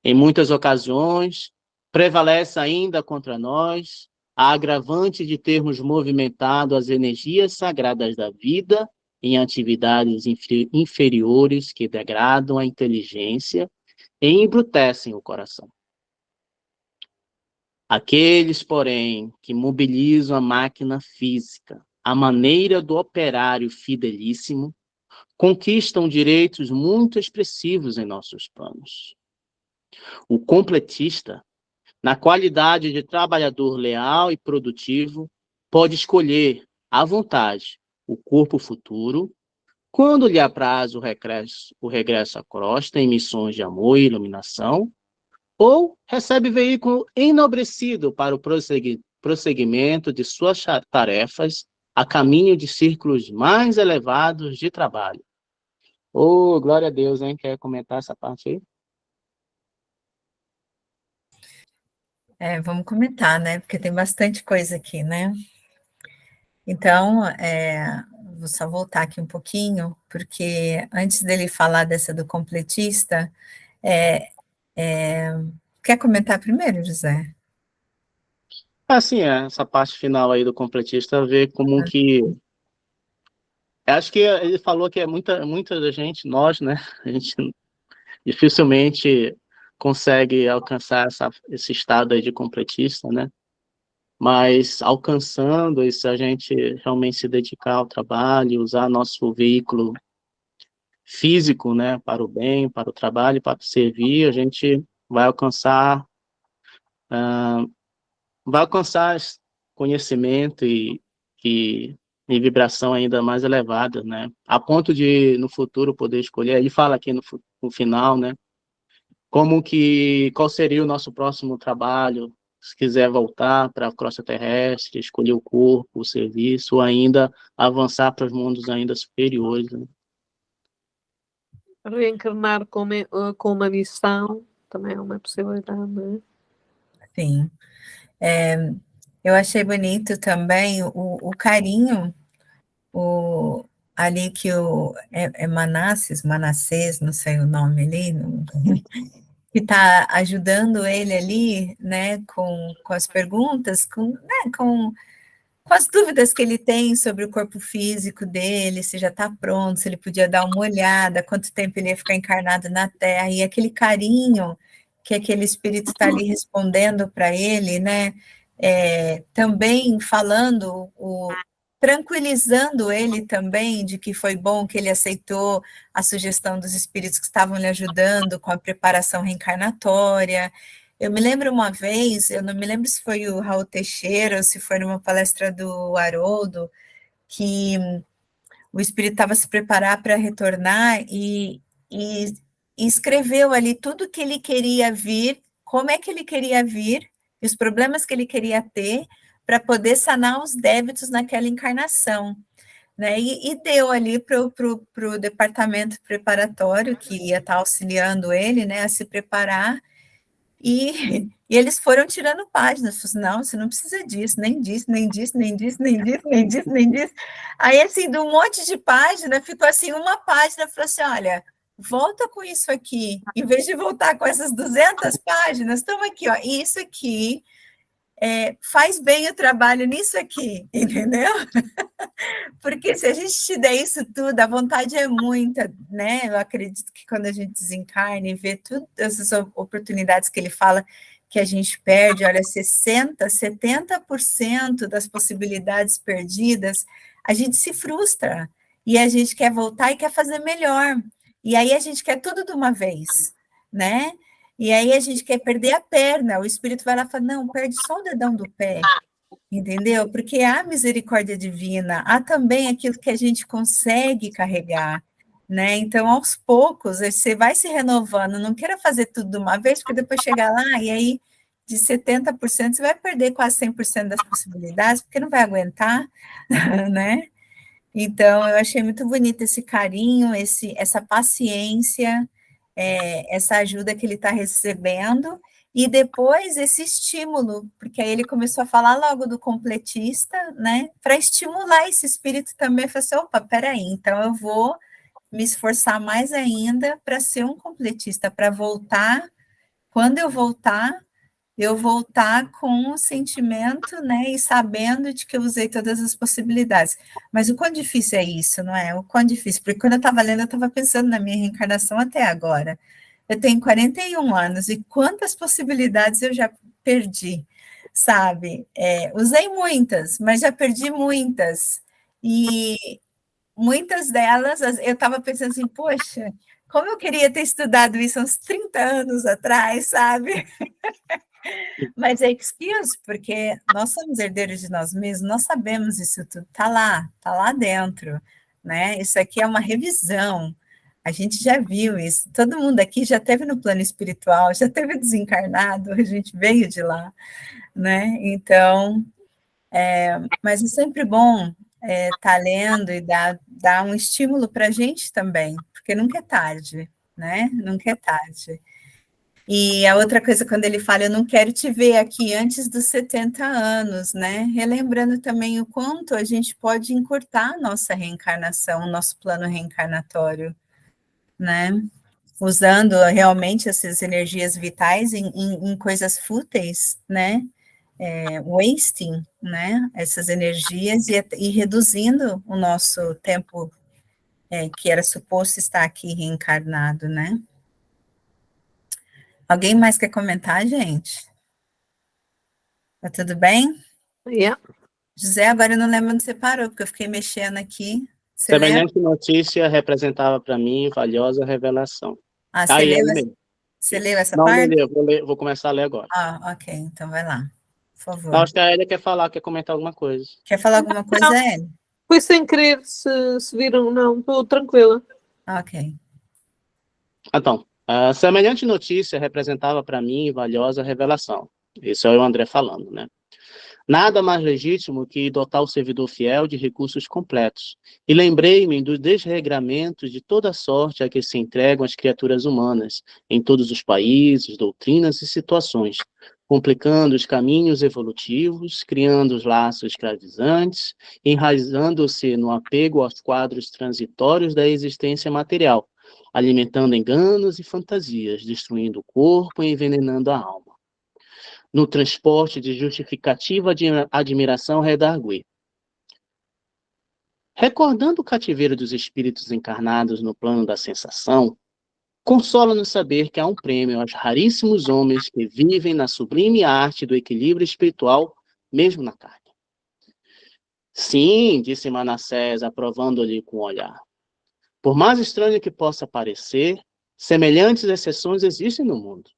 Em muitas ocasiões, prevalece ainda contra nós a agravante de termos movimentado as energias sagradas da vida em atividades inferiores que degradam a inteligência e embrutecem o coração. Aqueles, porém, que mobilizam a máquina física, à maneira do operário fidelíssimo, conquistam direitos muito expressivos em nossos planos. O completista, na qualidade de trabalhador leal e produtivo, pode escolher, à vontade, o corpo futuro, quando lhe apraz o regresso à crosta em missões de amor e iluminação, ou recebe veículo enobrecido para o prosseguimento de suas tarefas a caminho de círculos mais elevados de trabalho. Oh, glória a Deus, hein? Quer comentar essa parte aí? Vamos comentar, né? Porque tem bastante coisa aqui, né? Então, vou só voltar aqui um pouquinho, porque antes dele falar dessa do completista, quer comentar primeiro, José? Assim, essa parte final aí do completista, ver como que... Acho que ele falou que muita da gente, nós, né? A gente dificilmente consegue alcançar esse estado aí de completista, né? Mas alcançando, e se a gente realmente se dedicar ao trabalho, usar nosso veículo físico, né, para o bem, para o trabalho, para servir, a gente vai alcançar conhecimento e vibração ainda mais elevada, né? A ponto de, no futuro, poder escolher. Ele fala aqui no final, né? Qual seria o nosso próximo trabalho, se quiser voltar para a crosta terrestre, escolher o corpo, o serviço, ou ainda avançar para os mundos ainda superiores, né? Reencarnar com uma missão também é uma possibilidade, não é? Sim. Eu achei bonito também o carinho, ali que Manassés, não sei o nome ali, que está ajudando ele ali, né, com as perguntas, com as dúvidas que ele tem sobre o corpo físico dele, se já está pronto, se ele podia dar uma olhada, quanto tempo ele ia ficar encarnado na Terra, e aquele carinho que aquele espírito está ali respondendo para ele, né? Também falando, tranquilizando ele também de que foi bom que ele aceitou a sugestão dos espíritos que estavam lhe ajudando com a preparação reencarnatória. Eu me lembro uma vez, eu não me lembro se foi o Raul Teixeira ou se foi numa palestra do Haroldo, que o espírito estava se preparar para retornar e escreveu ali tudo que ele queria vir, como é que ele queria vir, e os problemas que ele queria ter, para poder sanar os débitos naquela encarnação. Né, e deu ali para o departamento preparatório, que ia estar auxiliando ele, né, a se preparar, e eles foram tirando páginas, assim, não, você não precisa disso, nem disso, nem disso, nem disso, nem disso, nem disso, nem disso. Aí, assim, de um monte de página, ficou assim, uma página, falou assim, olha, volta com isso aqui, em vez de voltar com essas 200 páginas, toma aqui, ó, isso aqui faz bem o trabalho nisso aqui, entendeu? Porque se a gente te der isso tudo, a vontade é muita, né? Eu acredito que quando a gente desencarna e vê todas essas oportunidades que ele fala que a gente perde, olha, 60%, 70% das possibilidades perdidas, a gente se frustra e a gente quer voltar e quer fazer melhor. E aí a gente quer tudo de uma vez, né? E aí a gente quer perder a perna, o espírito vai lá e fala, não, perde só o dedão do pé, entendeu? Porque há misericórdia divina, há também aquilo que a gente consegue carregar, né? Então, aos poucos, você vai se renovando, não queira fazer tudo de uma vez, porque depois chegar lá e aí de 70% você vai perder quase 100% das possibilidades, porque não vai aguentar, né? Então, eu achei muito bonito esse carinho, essa paciência, essa ajuda que ele está recebendo, e depois esse estímulo, porque aí ele começou a falar logo do completista, né, para estimular esse espírito também, falou assim, opa, peraí, então eu vou me esforçar mais ainda para ser um completista, para voltar, quando eu voltar com o sentimento, né, e sabendo de que eu usei todas as possibilidades. Mas o quão difícil é isso, não é? O quão difícil, porque quando eu estava lendo, eu estava pensando na minha reencarnação até agora. Eu tenho 41 anos, e quantas possibilidades eu já perdi, sabe? Usei muitas, mas já perdi muitas. E muitas delas, eu estava pensando assim, poxa, como eu queria ter estudado isso uns 30 anos atrás, sabe? Mas é excuse, porque nós somos herdeiros de nós mesmos, nós sabemos isso tudo, tá lá dentro, né? Isso aqui é uma revisão, a gente já viu isso, todo mundo aqui já teve no plano espiritual, já teve desencarnado, a gente veio de lá, né? Então, mas é sempre bom tá lendo e dar um estímulo para a gente também, porque nunca é tarde, né? Nunca é tarde. E a outra coisa, quando ele fala, eu não quero te ver aqui antes dos 70 anos, né? Relembrando também o quanto a gente pode encurtar a nossa reencarnação, o nosso plano reencarnatório, né? Usando realmente essas energias vitais em coisas fúteis, né? Wasting, né? Essas energias e reduzindo o nosso tempo que era suposto estar aqui reencarnado, né? Alguém mais quer comentar, gente? Tá tudo bem? Yeah. José, agora eu não lembro onde você parou, porque eu fiquei mexendo aqui. Você lembra? Semelhante notícia representava para mim valiosa revelação. Você Aí, leu, aí mesmo. você leu essa Não, parte? vou começar a ler agora. Ok, então vai lá, por Não, favor. acho que a Elia quer comentar alguma coisa. Quer falar alguma coisa, Hélio? Foi sem querer, se viram, não, estou tranquila. Ok. Então, a semelhante notícia representava para mim valiosa revelação. Isso é o André falando, né? Nada mais legítimo que dotar o servidor fiel de recursos completos. E lembrei-me dos desregramentos de toda sorte a que se entregam as criaturas humanas, em todos os países, doutrinas e situações, complicando os caminhos evolutivos, criando os laços escravizantes, enraizando-se no apego aos quadros transitórios da existência material, alimentando enganos e fantasias, destruindo o corpo e envenenando a alma. No transporte de justificativa de admiração redargüe. Recordando o cativeiro dos espíritos encarnados no plano da sensação, consola-nos saber que há um prêmio aos raríssimos homens que vivem na sublime arte do equilíbrio espiritual, mesmo na carne. Sim, disse Manassés, aprovando-lhe com o olhar. Por mais estranho que possa parecer, semelhantes exceções existem no mundo.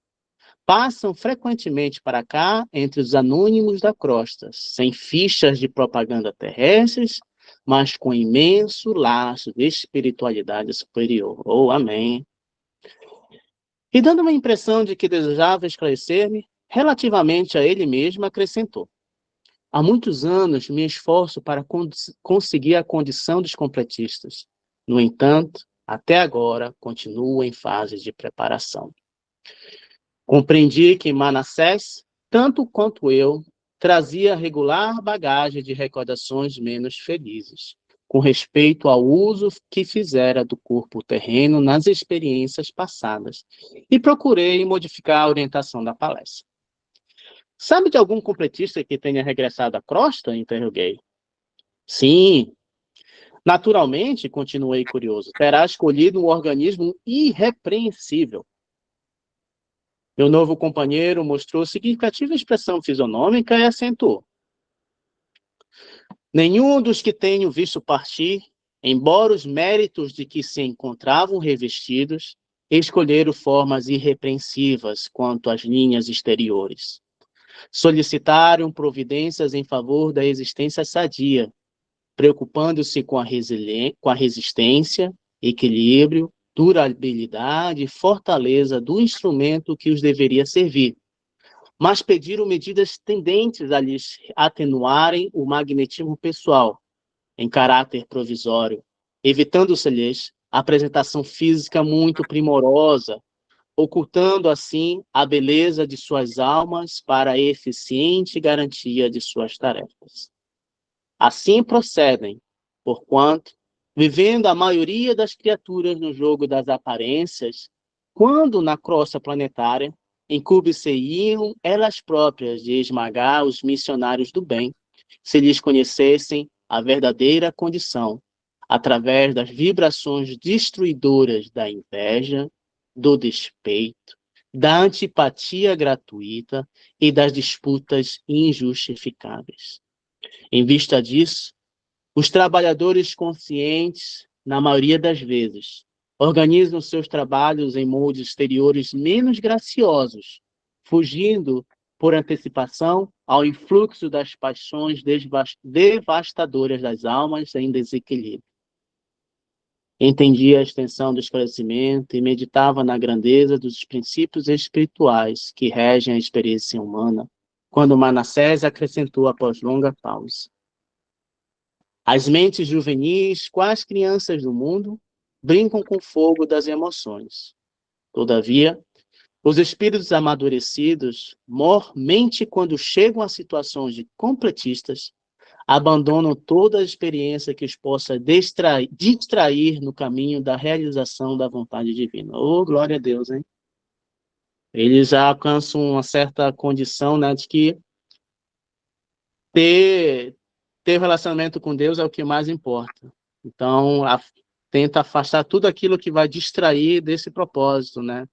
Passam frequentemente para cá entre os anônimos da crosta, sem fichas de propaganda terrestres, mas com imenso laço de espiritualidade superior. Oh, amém. E dando uma impressão de que desejava esclarecer-me, relativamente a ele mesmo, acrescentou. Há muitos anos me esforço para conseguir a condição dos completistas. No entanto, até agora, continuo em fase de preparação. Compreendi que Manassés, tanto quanto eu, trazia regular bagagem de recordações menos felizes, com respeito ao uso que fizera do corpo terreno nas experiências passadas, e procurei modificar a orientação da palestra. Sabe de algum completista que tenha regressado à crosta? Interroguei. Sim. Naturalmente, continuei curioso, terá escolhido um organismo irrepreensível. Meu novo companheiro mostrou significativa expressão fisionômica e acentuou. Nenhum dos que tenho visto partir, embora os méritos de que se encontravam revestidos, escolheram formas irrepreensivas quanto às linhas exteriores. Solicitaram providências em favor da existência sadia, preocupando-se com a resistência, equilíbrio, durabilidade e fortaleza do instrumento que os deveria servir, mas pediram medidas tendentes a lhes atenuarem o magnetismo pessoal, em caráter provisório, evitando-se-lhes a apresentação física muito primorosa, ocultando assim a beleza de suas almas para a eficiente garantia de suas tarefas. Assim procedem, porquanto, vivendo a maioria das criaturas no jogo das aparências, quando na crosta planetária, incumbir-se-iam elas próprias de esmagar os missionários do bem, se lhes conhecessem a verdadeira condição, através das vibrações destruidoras da inveja, do despeito, da antipatia gratuita e das disputas injustificáveis. Em vista disso, Os trabalhadores conscientes, na maioria das vezes, organizam seus trabalhos em moldes exteriores menos graciosos, fugindo, por antecipação, ao influxo das paixões devastadoras das almas em desequilíbrio. Entendia a extensão do esclarecimento e meditava na grandeza dos princípios espirituais que regem a experiência humana, quando Manassés acrescentou após longa pausa: as mentes juvenis, quais crianças do mundo, brincam com o fogo das emoções. Todavia, os espíritos amadurecidos, mormente quando chegam a situações de completistas, abandonam toda a experiência que os possa distrair no caminho da realização da vontade divina. Oh, glória a Deus, hein? Eles já alcançam uma certa condição, né, de que ter relacionamento com Deus é o que mais importa. Então, tenta afastar tudo aquilo que vai distrair desse propósito, né?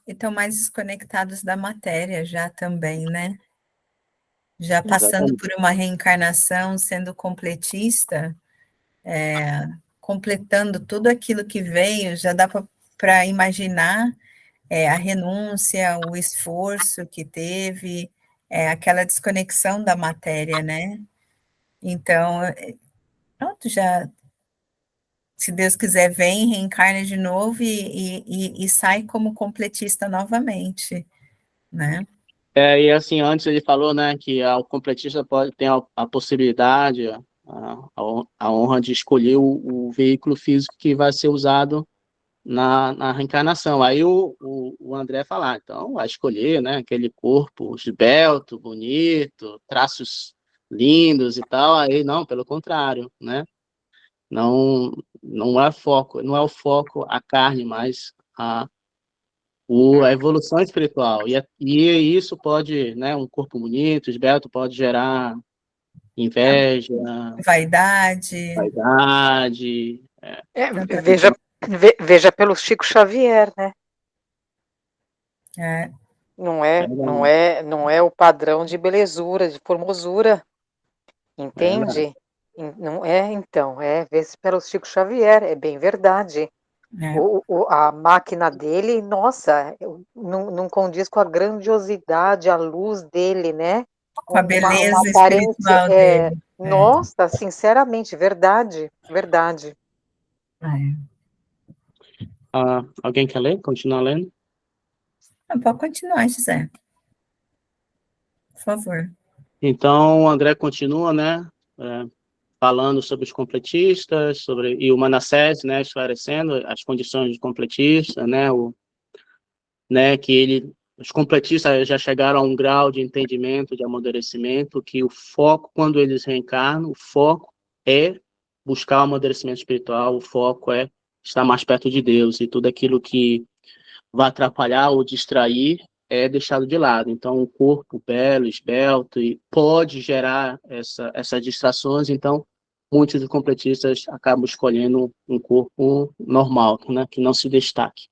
Então mais desconectados da matéria já também, né? Já passando Exatamente. por uma reencarnação, sendo completista, completando tudo aquilo que veio, já dá para imaginar a renúncia, o esforço que teve, aquela desconexão da matéria, né? Então, pronto, já, se Deus quiser, vem, reencarna de novo e sai como completista novamente, né? E assim, antes ele falou, né, que o completista pode ter a possibilidade, a honra de escolher o veículo físico que vai ser usado na reencarnação. Aí o André falar, então, vai escolher, né, aquele corpo esbelto, bonito, traços lindos e tal. Aí, não, pelo contrário, né? Não é foco, não é o foco a carne, mas a evolução espiritual. E isso pode, né, um corpo bonito, esbelto, pode gerar inveja, Vaidade. vaidade. Veja pelo Chico Xavier, né? É. Não é o padrão de belezura, de formosura, entende? Não é, então, vê-se pelo Chico Xavier, é bem verdade. A máquina dele, nossa, não condiz com a grandiosidade, a luz dele, né? Com a beleza uma espiritual dele. Nossa, sinceramente, verdade. Alguém quer ler? Continuar lendo? Pode continuar, José. Por favor. Então, o André continua, né? Falando sobre os completistas, e o Manassés, né, esclarecendo as condições de completista, né, que os completistas já chegaram a um grau de entendimento, de amadurecimento, que o foco, quando eles reencarnam, o foco é buscar o amadurecimento espiritual, o foco é estar mais perto de Deus, e tudo aquilo que vai atrapalhar ou distrair é deixado de lado. Então, o corpo belo, esbelto, e pode gerar essas distrações, então muitos dos completistas acabam escolhendo um corpo normal, né, que não se destaque.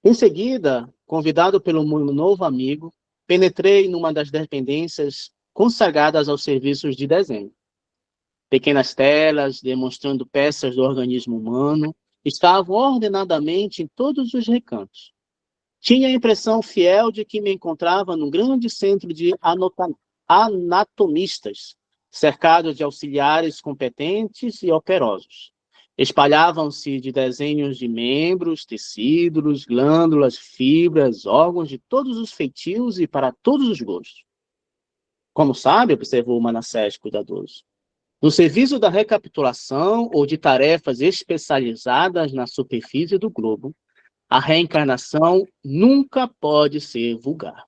Em seguida, convidado pelo meu novo amigo, penetrei numa das dependências consagradas aos serviços de desenho. Pequenas telas, demonstrando peças do organismo humano, estavam ordenadamente em todos os recantos. Tinha a impressão fiel de que me encontrava num grande centro de anatomistas, cercado de auxiliares competentes e operosos. Espalhavam-se de desenhos de membros, tecidos, glândulas, fibras, órgãos de todos os feitios e para todos os gostos. Como sabe, observou Manassés cuidadoso, no serviço da recapitulação ou de tarefas especializadas na superfície do globo, a reencarnação nunca pode ser vulgar.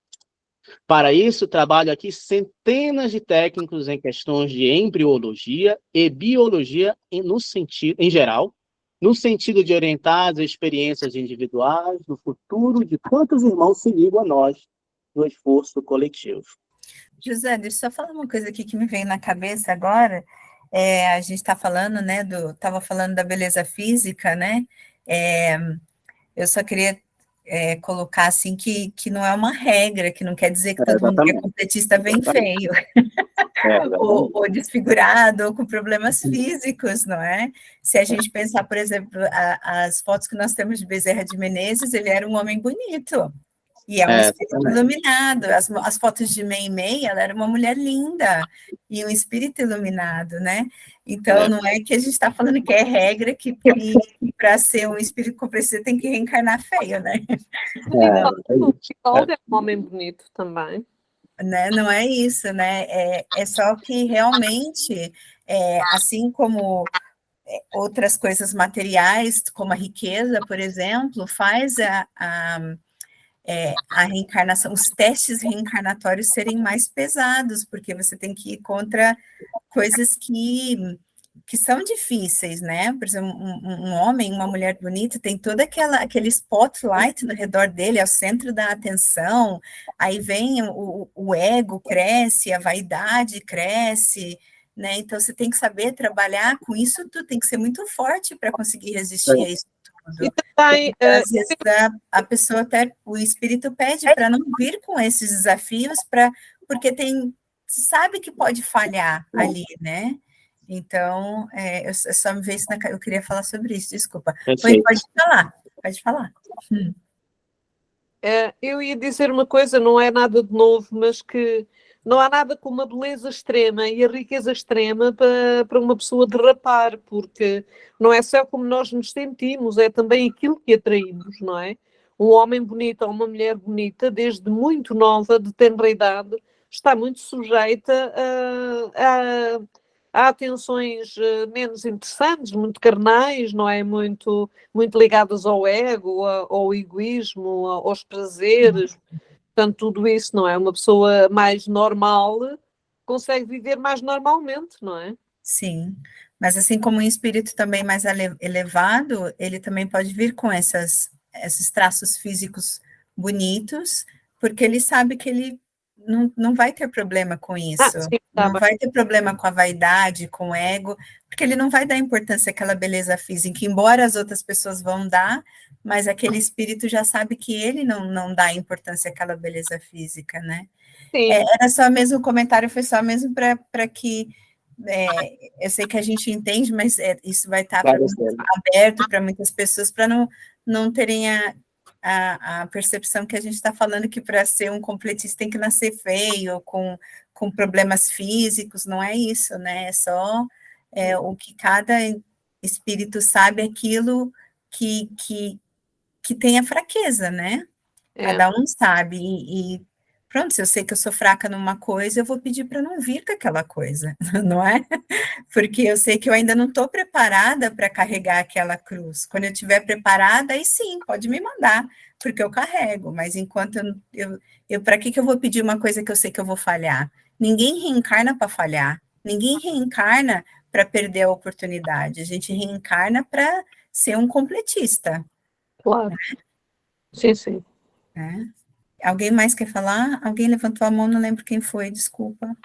Para isso, trabalho aqui centenas de técnicos em questões de embriologia e biologia em geral, no sentido de orientar as experiências individuais do futuro de quantos irmãos se ligam a nós no esforço coletivo. José, deixa eu só falar uma coisa aqui que me veio na cabeça agora. A gente está falando, né, estava falando da beleza física, né? Eu só queria colocar assim que não é uma regra, que não quer dizer que todo mundo que é completista vem feio, ou desfigurado, ou com problemas físicos, não é? Se a gente pensar, por exemplo, as fotos que nós temos de Bezerra de Menezes, ele era um homem bonito, e é um espírito iluminado. As fotos de Meimei, ela era uma mulher linda, e um espírito iluminado, né? Então, não é que a gente está falando que é regra que para ser um espírito completista tem que reencarnar feio, né? O Vivaldi é um homem bonito também. Né? Não é isso, né? É só que realmente, assim como outras coisas materiais, como a riqueza, por exemplo, faz a reencarnação, os testes reencarnatórios serem mais pesados, porque você tem que ir contra coisas que são difíceis, né? Por exemplo, um homem, uma mulher bonita, tem todo aquele spotlight no redor dele, é o centro da atenção, aí vem o ego cresce, a vaidade cresce, né? Então, você tem que saber trabalhar com isso tudo, tem que ser muito forte para conseguir resistir a isso tudo. Às vezes, a pessoa até, o espírito pede para não vir com esses desafios, porque sabe que pode falhar ali, né? Então, eu só me vejo eu queria falar sobre isso, desculpa. Pode falar. Eu ia dizer uma coisa, não é nada de novo, mas que não há nada como a beleza extrema e a riqueza extrema para uma pessoa derrapar, porque não é só como nós nos sentimos, é também aquilo que atraímos, não é? Um homem bonito ou uma mulher bonita, desde muito nova, de tenra idade, está muito sujeita a atenções menos interessantes, muito carnais, não é? Muito ligadas ao ego, ao egoísmo, aos prazeres. Portanto, tudo isso, não é? Uma pessoa mais normal consegue viver mais normalmente, não é? Sim, mas assim como um espírito também mais elevado, ele também pode vir com esses traços físicos bonitos, porque ele sabe que ele não vai ter problema com isso, sim, não vai ter problema com a vaidade, com o ego, porque ele não vai dar importância àquela beleza física, embora as outras pessoas vão dar, mas aquele espírito já sabe que ele não dá importância àquela beleza física, né? Sim. Era só mesmo, o comentário foi só mesmo para que eu sei que a gente entende, mas isso vai estar aberto para muitas pessoas, para não terem a percepção que a gente está falando que para ser um completista tem que nascer feio, com problemas físicos, não é isso, né? É só o que cada espírito sabe, aquilo que tem a fraqueza, né? Cada um sabe, e pronto, se eu sei que eu sou fraca numa coisa, eu vou pedir para não vir com aquela coisa, não é? Porque eu sei que eu ainda não estou preparada para carregar aquela cruz. Quando eu estiver preparada, aí sim, pode me mandar, porque eu carrego, mas enquanto eu para que eu vou pedir uma coisa que eu sei que eu vou falhar? Ninguém reencarna para falhar, ninguém reencarna para perder a oportunidade, a gente reencarna para ser um completista. Claro. Sim, sim. Alguém mais quer falar? Alguém levantou a mão, não lembro quem foi, desculpa.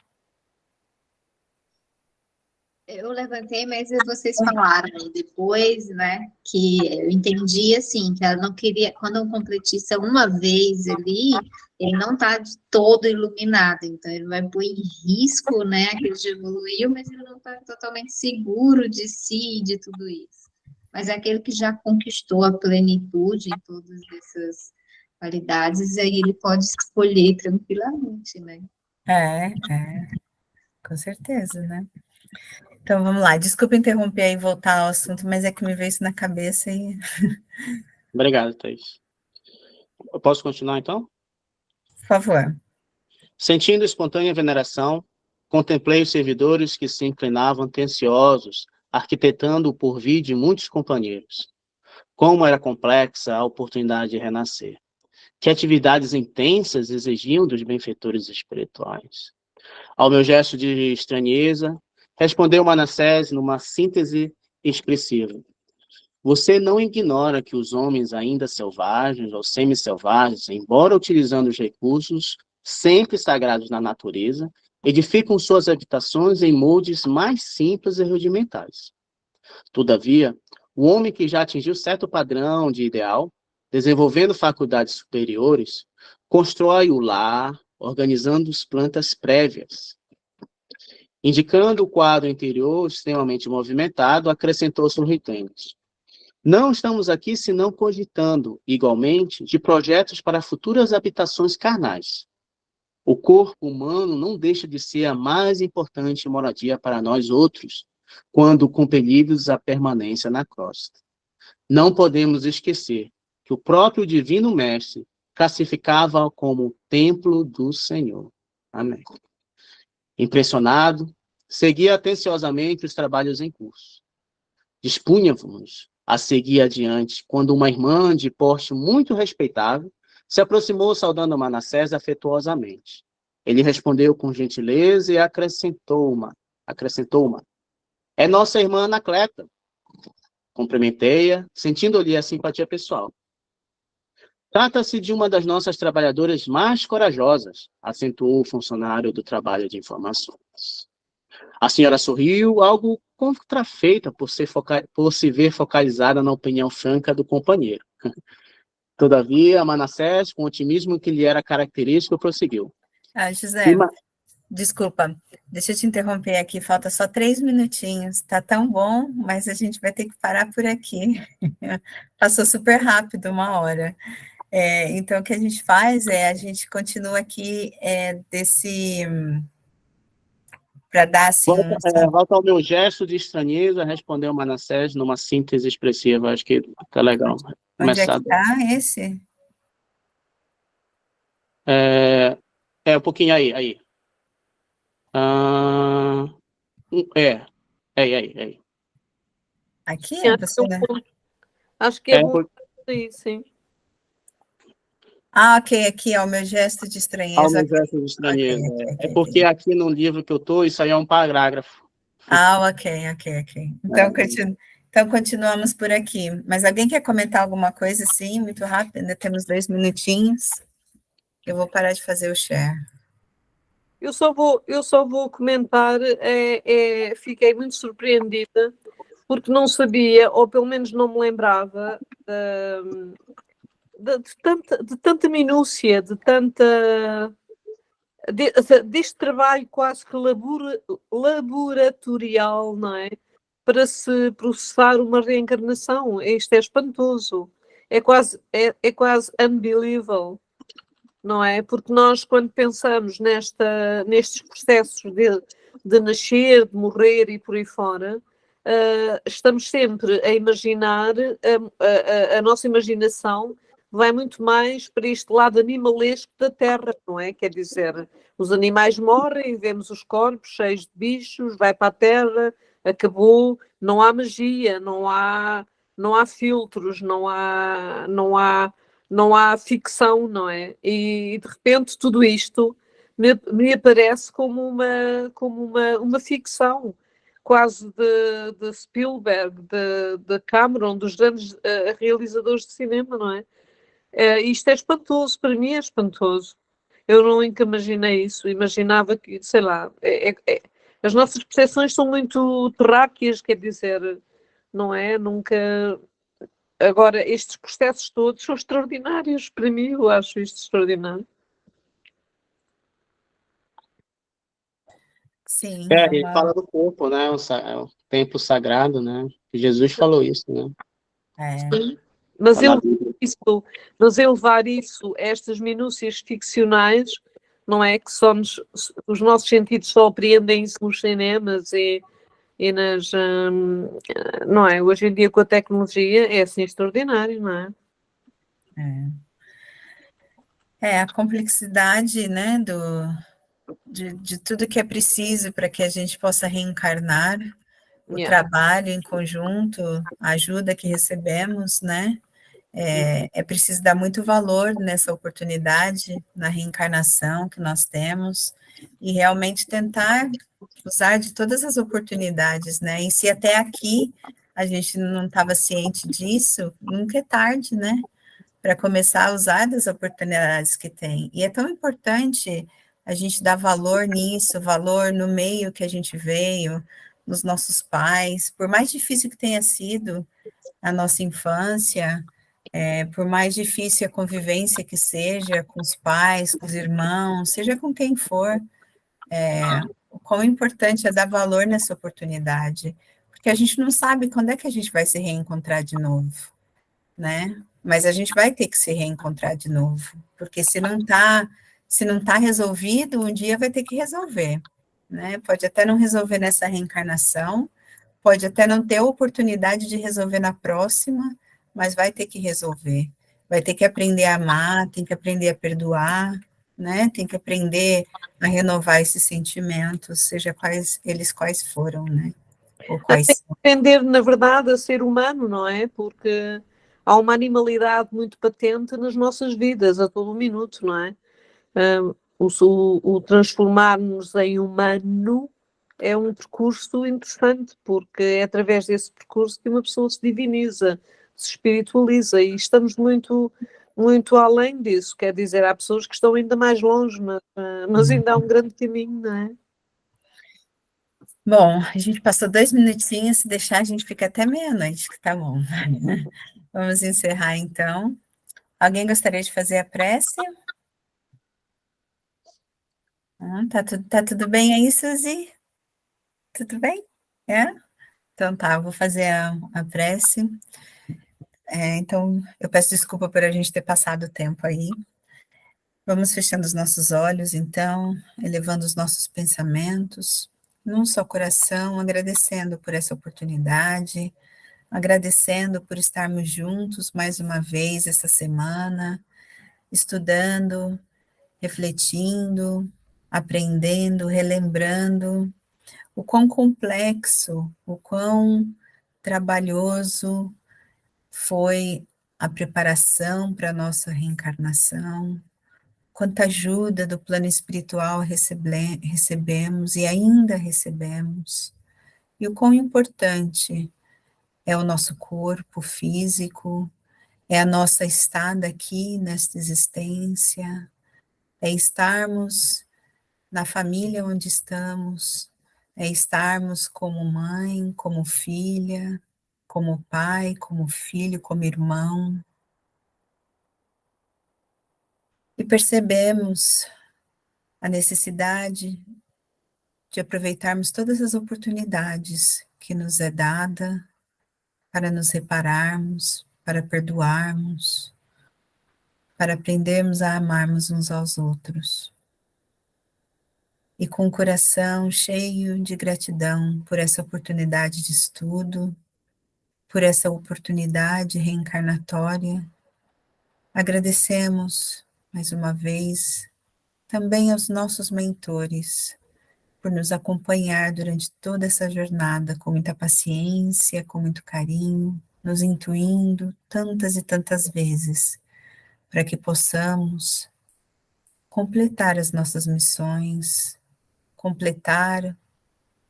Eu levantei, mas vocês falaram aí depois, né, que eu entendi assim, que ela não queria, quando um completista uma vez ali, ele não está de todo iluminado, então ele vai pôr em risco, né, aquele que evoluiu, mas ele não está totalmente seguro de si e de tudo isso. Mas aquele que já conquistou a plenitude em todas essas qualidades, aí ele pode escolher tranquilamente, né? Com certeza, né? Então, vamos lá. Desculpa interromper aí e voltar ao assunto, mas é que me veio isso na cabeça e... Obrigado, Thaís. Eu posso continuar, então? Por favor. Sentindo espontânea veneração, contemplei os servidores que se inclinavam atenciosos, arquitetando o porvir de muitos companheiros. Como era complexa a oportunidade de renascer. Que atividades intensas exigiam dos benfeitores espirituais. Ao meu gesto de estranheza, respondeu Manassés numa síntese expressiva. Você não ignora que os homens ainda selvagens ou semi-selvagens, embora utilizando os recursos sempre sagrados na natureza, edificam suas habitações em moldes mais simples e rudimentares. Todavia, o homem que já atingiu certo padrão de ideal desenvolvendo faculdades superiores, constrói o lar, organizando as plantas prévias. Indicando o quadro interior extremamente movimentado, acrescentou sorridente. Não estamos aqui senão cogitando, igualmente, de projetos para futuras habitações carnais. O corpo humano não deixa de ser a mais importante moradia para nós outros, quando compelidos à permanência na crosta. Não podemos esquecer que o próprio Divino Mestre classificava como o templo do Senhor. Amém. Impressionado, seguia atenciosamente os trabalhos em curso. Dispunhávamos a seguir adiante, quando uma irmã de porte muito respeitável se aproximou saudando Manassés afetuosamente. Ele respondeu com gentileza e acrescentou-uma. É nossa irmã Anacleta. Cumprimentei-a, sentindo-lhe a simpatia pessoal. Trata-se de uma das nossas trabalhadoras mais corajosas, acentuou o funcionário do trabalho de informações. A senhora sorriu, algo contrafeita por se ver focalizada na opinião franca do companheiro. Todavia, Manassés, com o otimismo que lhe era característico, prosseguiu. José, desculpa, deixa eu te interromper aqui, falta só 3 minutinhos, tá tão bom, mas a gente vai ter que parar por aqui. Passou super rápido, 1 hora. Então, o que a gente faz a gente continua aqui para dar assim... Volta ao meu gesto de estranheza, respondeu Manassés numa síntese expressiva, acho que tá legal. Onde é que está esse? Um pouquinho aí. Aí. Aqui? Acho que é bom isso, sim. Ok, aqui é o meu gesto de estranheza. O meu gesto de estranheza. Okay, porque aqui no livro que eu estou, isso aí é um parágrafo. Ok. Então, continuamos por aqui. Mas alguém quer comentar alguma coisa, assim, muito rápido? Ainda temos 2 minutinhos. Eu vou parar de fazer o share. Eu só vou comentar, fiquei muito surpreendida, porque não sabia, ou pelo menos não me lembrava, de tanta minúcia, deste trabalho quase que laboratorial, não é? Para se processar uma reencarnação. Isto é espantoso. É quase unbelievable, não é? Porque nós, quando pensamos nestes processos de nascer, de morrer e por aí fora, estamos sempre a imaginar, a nossa imaginação vai muito mais para este lado animalesco da Terra, não é? Quer dizer, os animais morrem, vemos os corpos cheios de bichos, vai para a Terra, acabou, não há magia, não há filtros, não há ficção, não é? E de repente tudo isto me aparece como uma ficção, quase de Spielberg, de Cameron, dos grandes realizadores de cinema, não é? Isto é espantoso, para mim é espantoso. Eu nunca imaginei isso, imaginava que, sei lá, as nossas percepções são muito terráqueas, quer dizer, não é? Nunca... Agora, estes processos todos são extraordinários, para mim, eu acho isto extraordinário. Sim. Ele fala do corpo, né? O templo sagrado, né? Jesus falou isso, né? Sim. Mas elevar isso a estas minúcias ficcionais, não é? Que os nossos sentidos só apreendem isso nos cinemas e nas... não é? Hoje em dia, com a tecnologia, é assim extraordinário, não é? A complexidade, né, de tudo que é preciso para que a gente possa reencarnar, o trabalho em conjunto, a ajuda que recebemos, né? É preciso dar muito valor nessa oportunidade, na reencarnação que nós temos, e realmente tentar usar de todas as oportunidades, né? E se até aqui a gente não estava ciente disso, nunca é tarde, né? Para começar a usar das oportunidades que tem. E é tão importante a gente dar valor nisso, valor no meio que a gente veio, nos nossos pais, por mais difícil que tenha sido a nossa infância, Por mais difícil a convivência que seja com os pais, com os irmãos, seja com quem for, o quão importante é dar valor nessa oportunidade, porque a gente não sabe quando é que a gente vai se reencontrar de novo, né? Mas a gente vai ter que se reencontrar de novo, porque se não tá resolvido, um dia vai ter que resolver, né? Pode até não resolver nessa reencarnação, pode até não ter a oportunidade de resolver na próxima, mas vai ter que resolver. Vai ter que aprender a amar, tem que aprender a perdoar, né? Tem que aprender a renovar esses sentimentos, seja quais foram, né? Ou quais Tem que são. aprender, na verdade, a ser humano, não é? Porque há uma animalidade muito patente nas nossas vidas, a todo minuto, não é? O transformar-nos em humano é um percurso interessante, porque é através desse percurso que uma pessoa se diviniza, se espiritualiza, e estamos muito, muito além disso. Quer dizer, há pessoas que estão ainda mais longe, mas ainda há um grande caminho, não é? Bom, a gente passou 2 minutinhos, se deixar a gente fica até meia-noite, que tá bom. Vamos encerrar, então. Alguém gostaria de fazer a prece? Tá tudo bem aí, Suzy? Tudo bem? É? Então tá, eu vou fazer a prece. Então, eu peço desculpa por a gente ter passado o tempo aí. Vamos fechando os nossos olhos, então, elevando os nossos pensamentos, num só coração, agradecendo por essa oportunidade, agradecendo por estarmos juntos mais uma vez essa semana, estudando, refletindo, aprendendo, relembrando o quão complexo, o quão trabalhoso foi a preparação para a nossa reencarnação, quanta ajuda do plano espiritual recebemos e ainda recebemos, e o quão importante é o nosso corpo físico, é a nossa estada aqui nesta existência, é estarmos na família onde estamos, é estarmos como mãe, como filha, como pai, como filho, como irmão, e percebemos a necessidade de aproveitarmos todas as oportunidades que nos é dada para nos repararmos, para perdoarmos, para aprendermos a amarmos uns aos outros. E com o coração cheio de gratidão por essa oportunidade de estudo, por essa oportunidade reencarnatória, agradecemos mais uma vez também aos nossos mentores por nos acompanhar durante toda essa jornada com muita paciência, com muito carinho, nos intuindo tantas e tantas vezes para que possamos completar as nossas missões, completar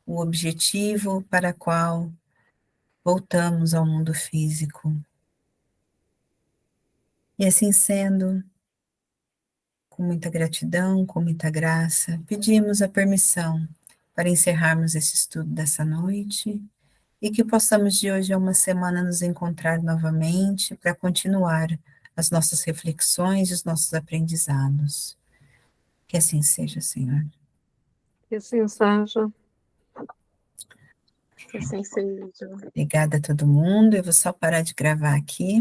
o objetivo para qual voltamos ao mundo físico. E assim sendo, com muita gratidão, com muita graça, pedimos a permissão para encerrarmos esse estudo dessa noite e que possamos de hoje a uma semana nos encontrar novamente para continuar as nossas reflexões e os nossos aprendizados. Que assim seja, Senhor. Que assim seja. Que assim seja. Obrigada a todo mundo. Eu vou só parar de gravar aqui.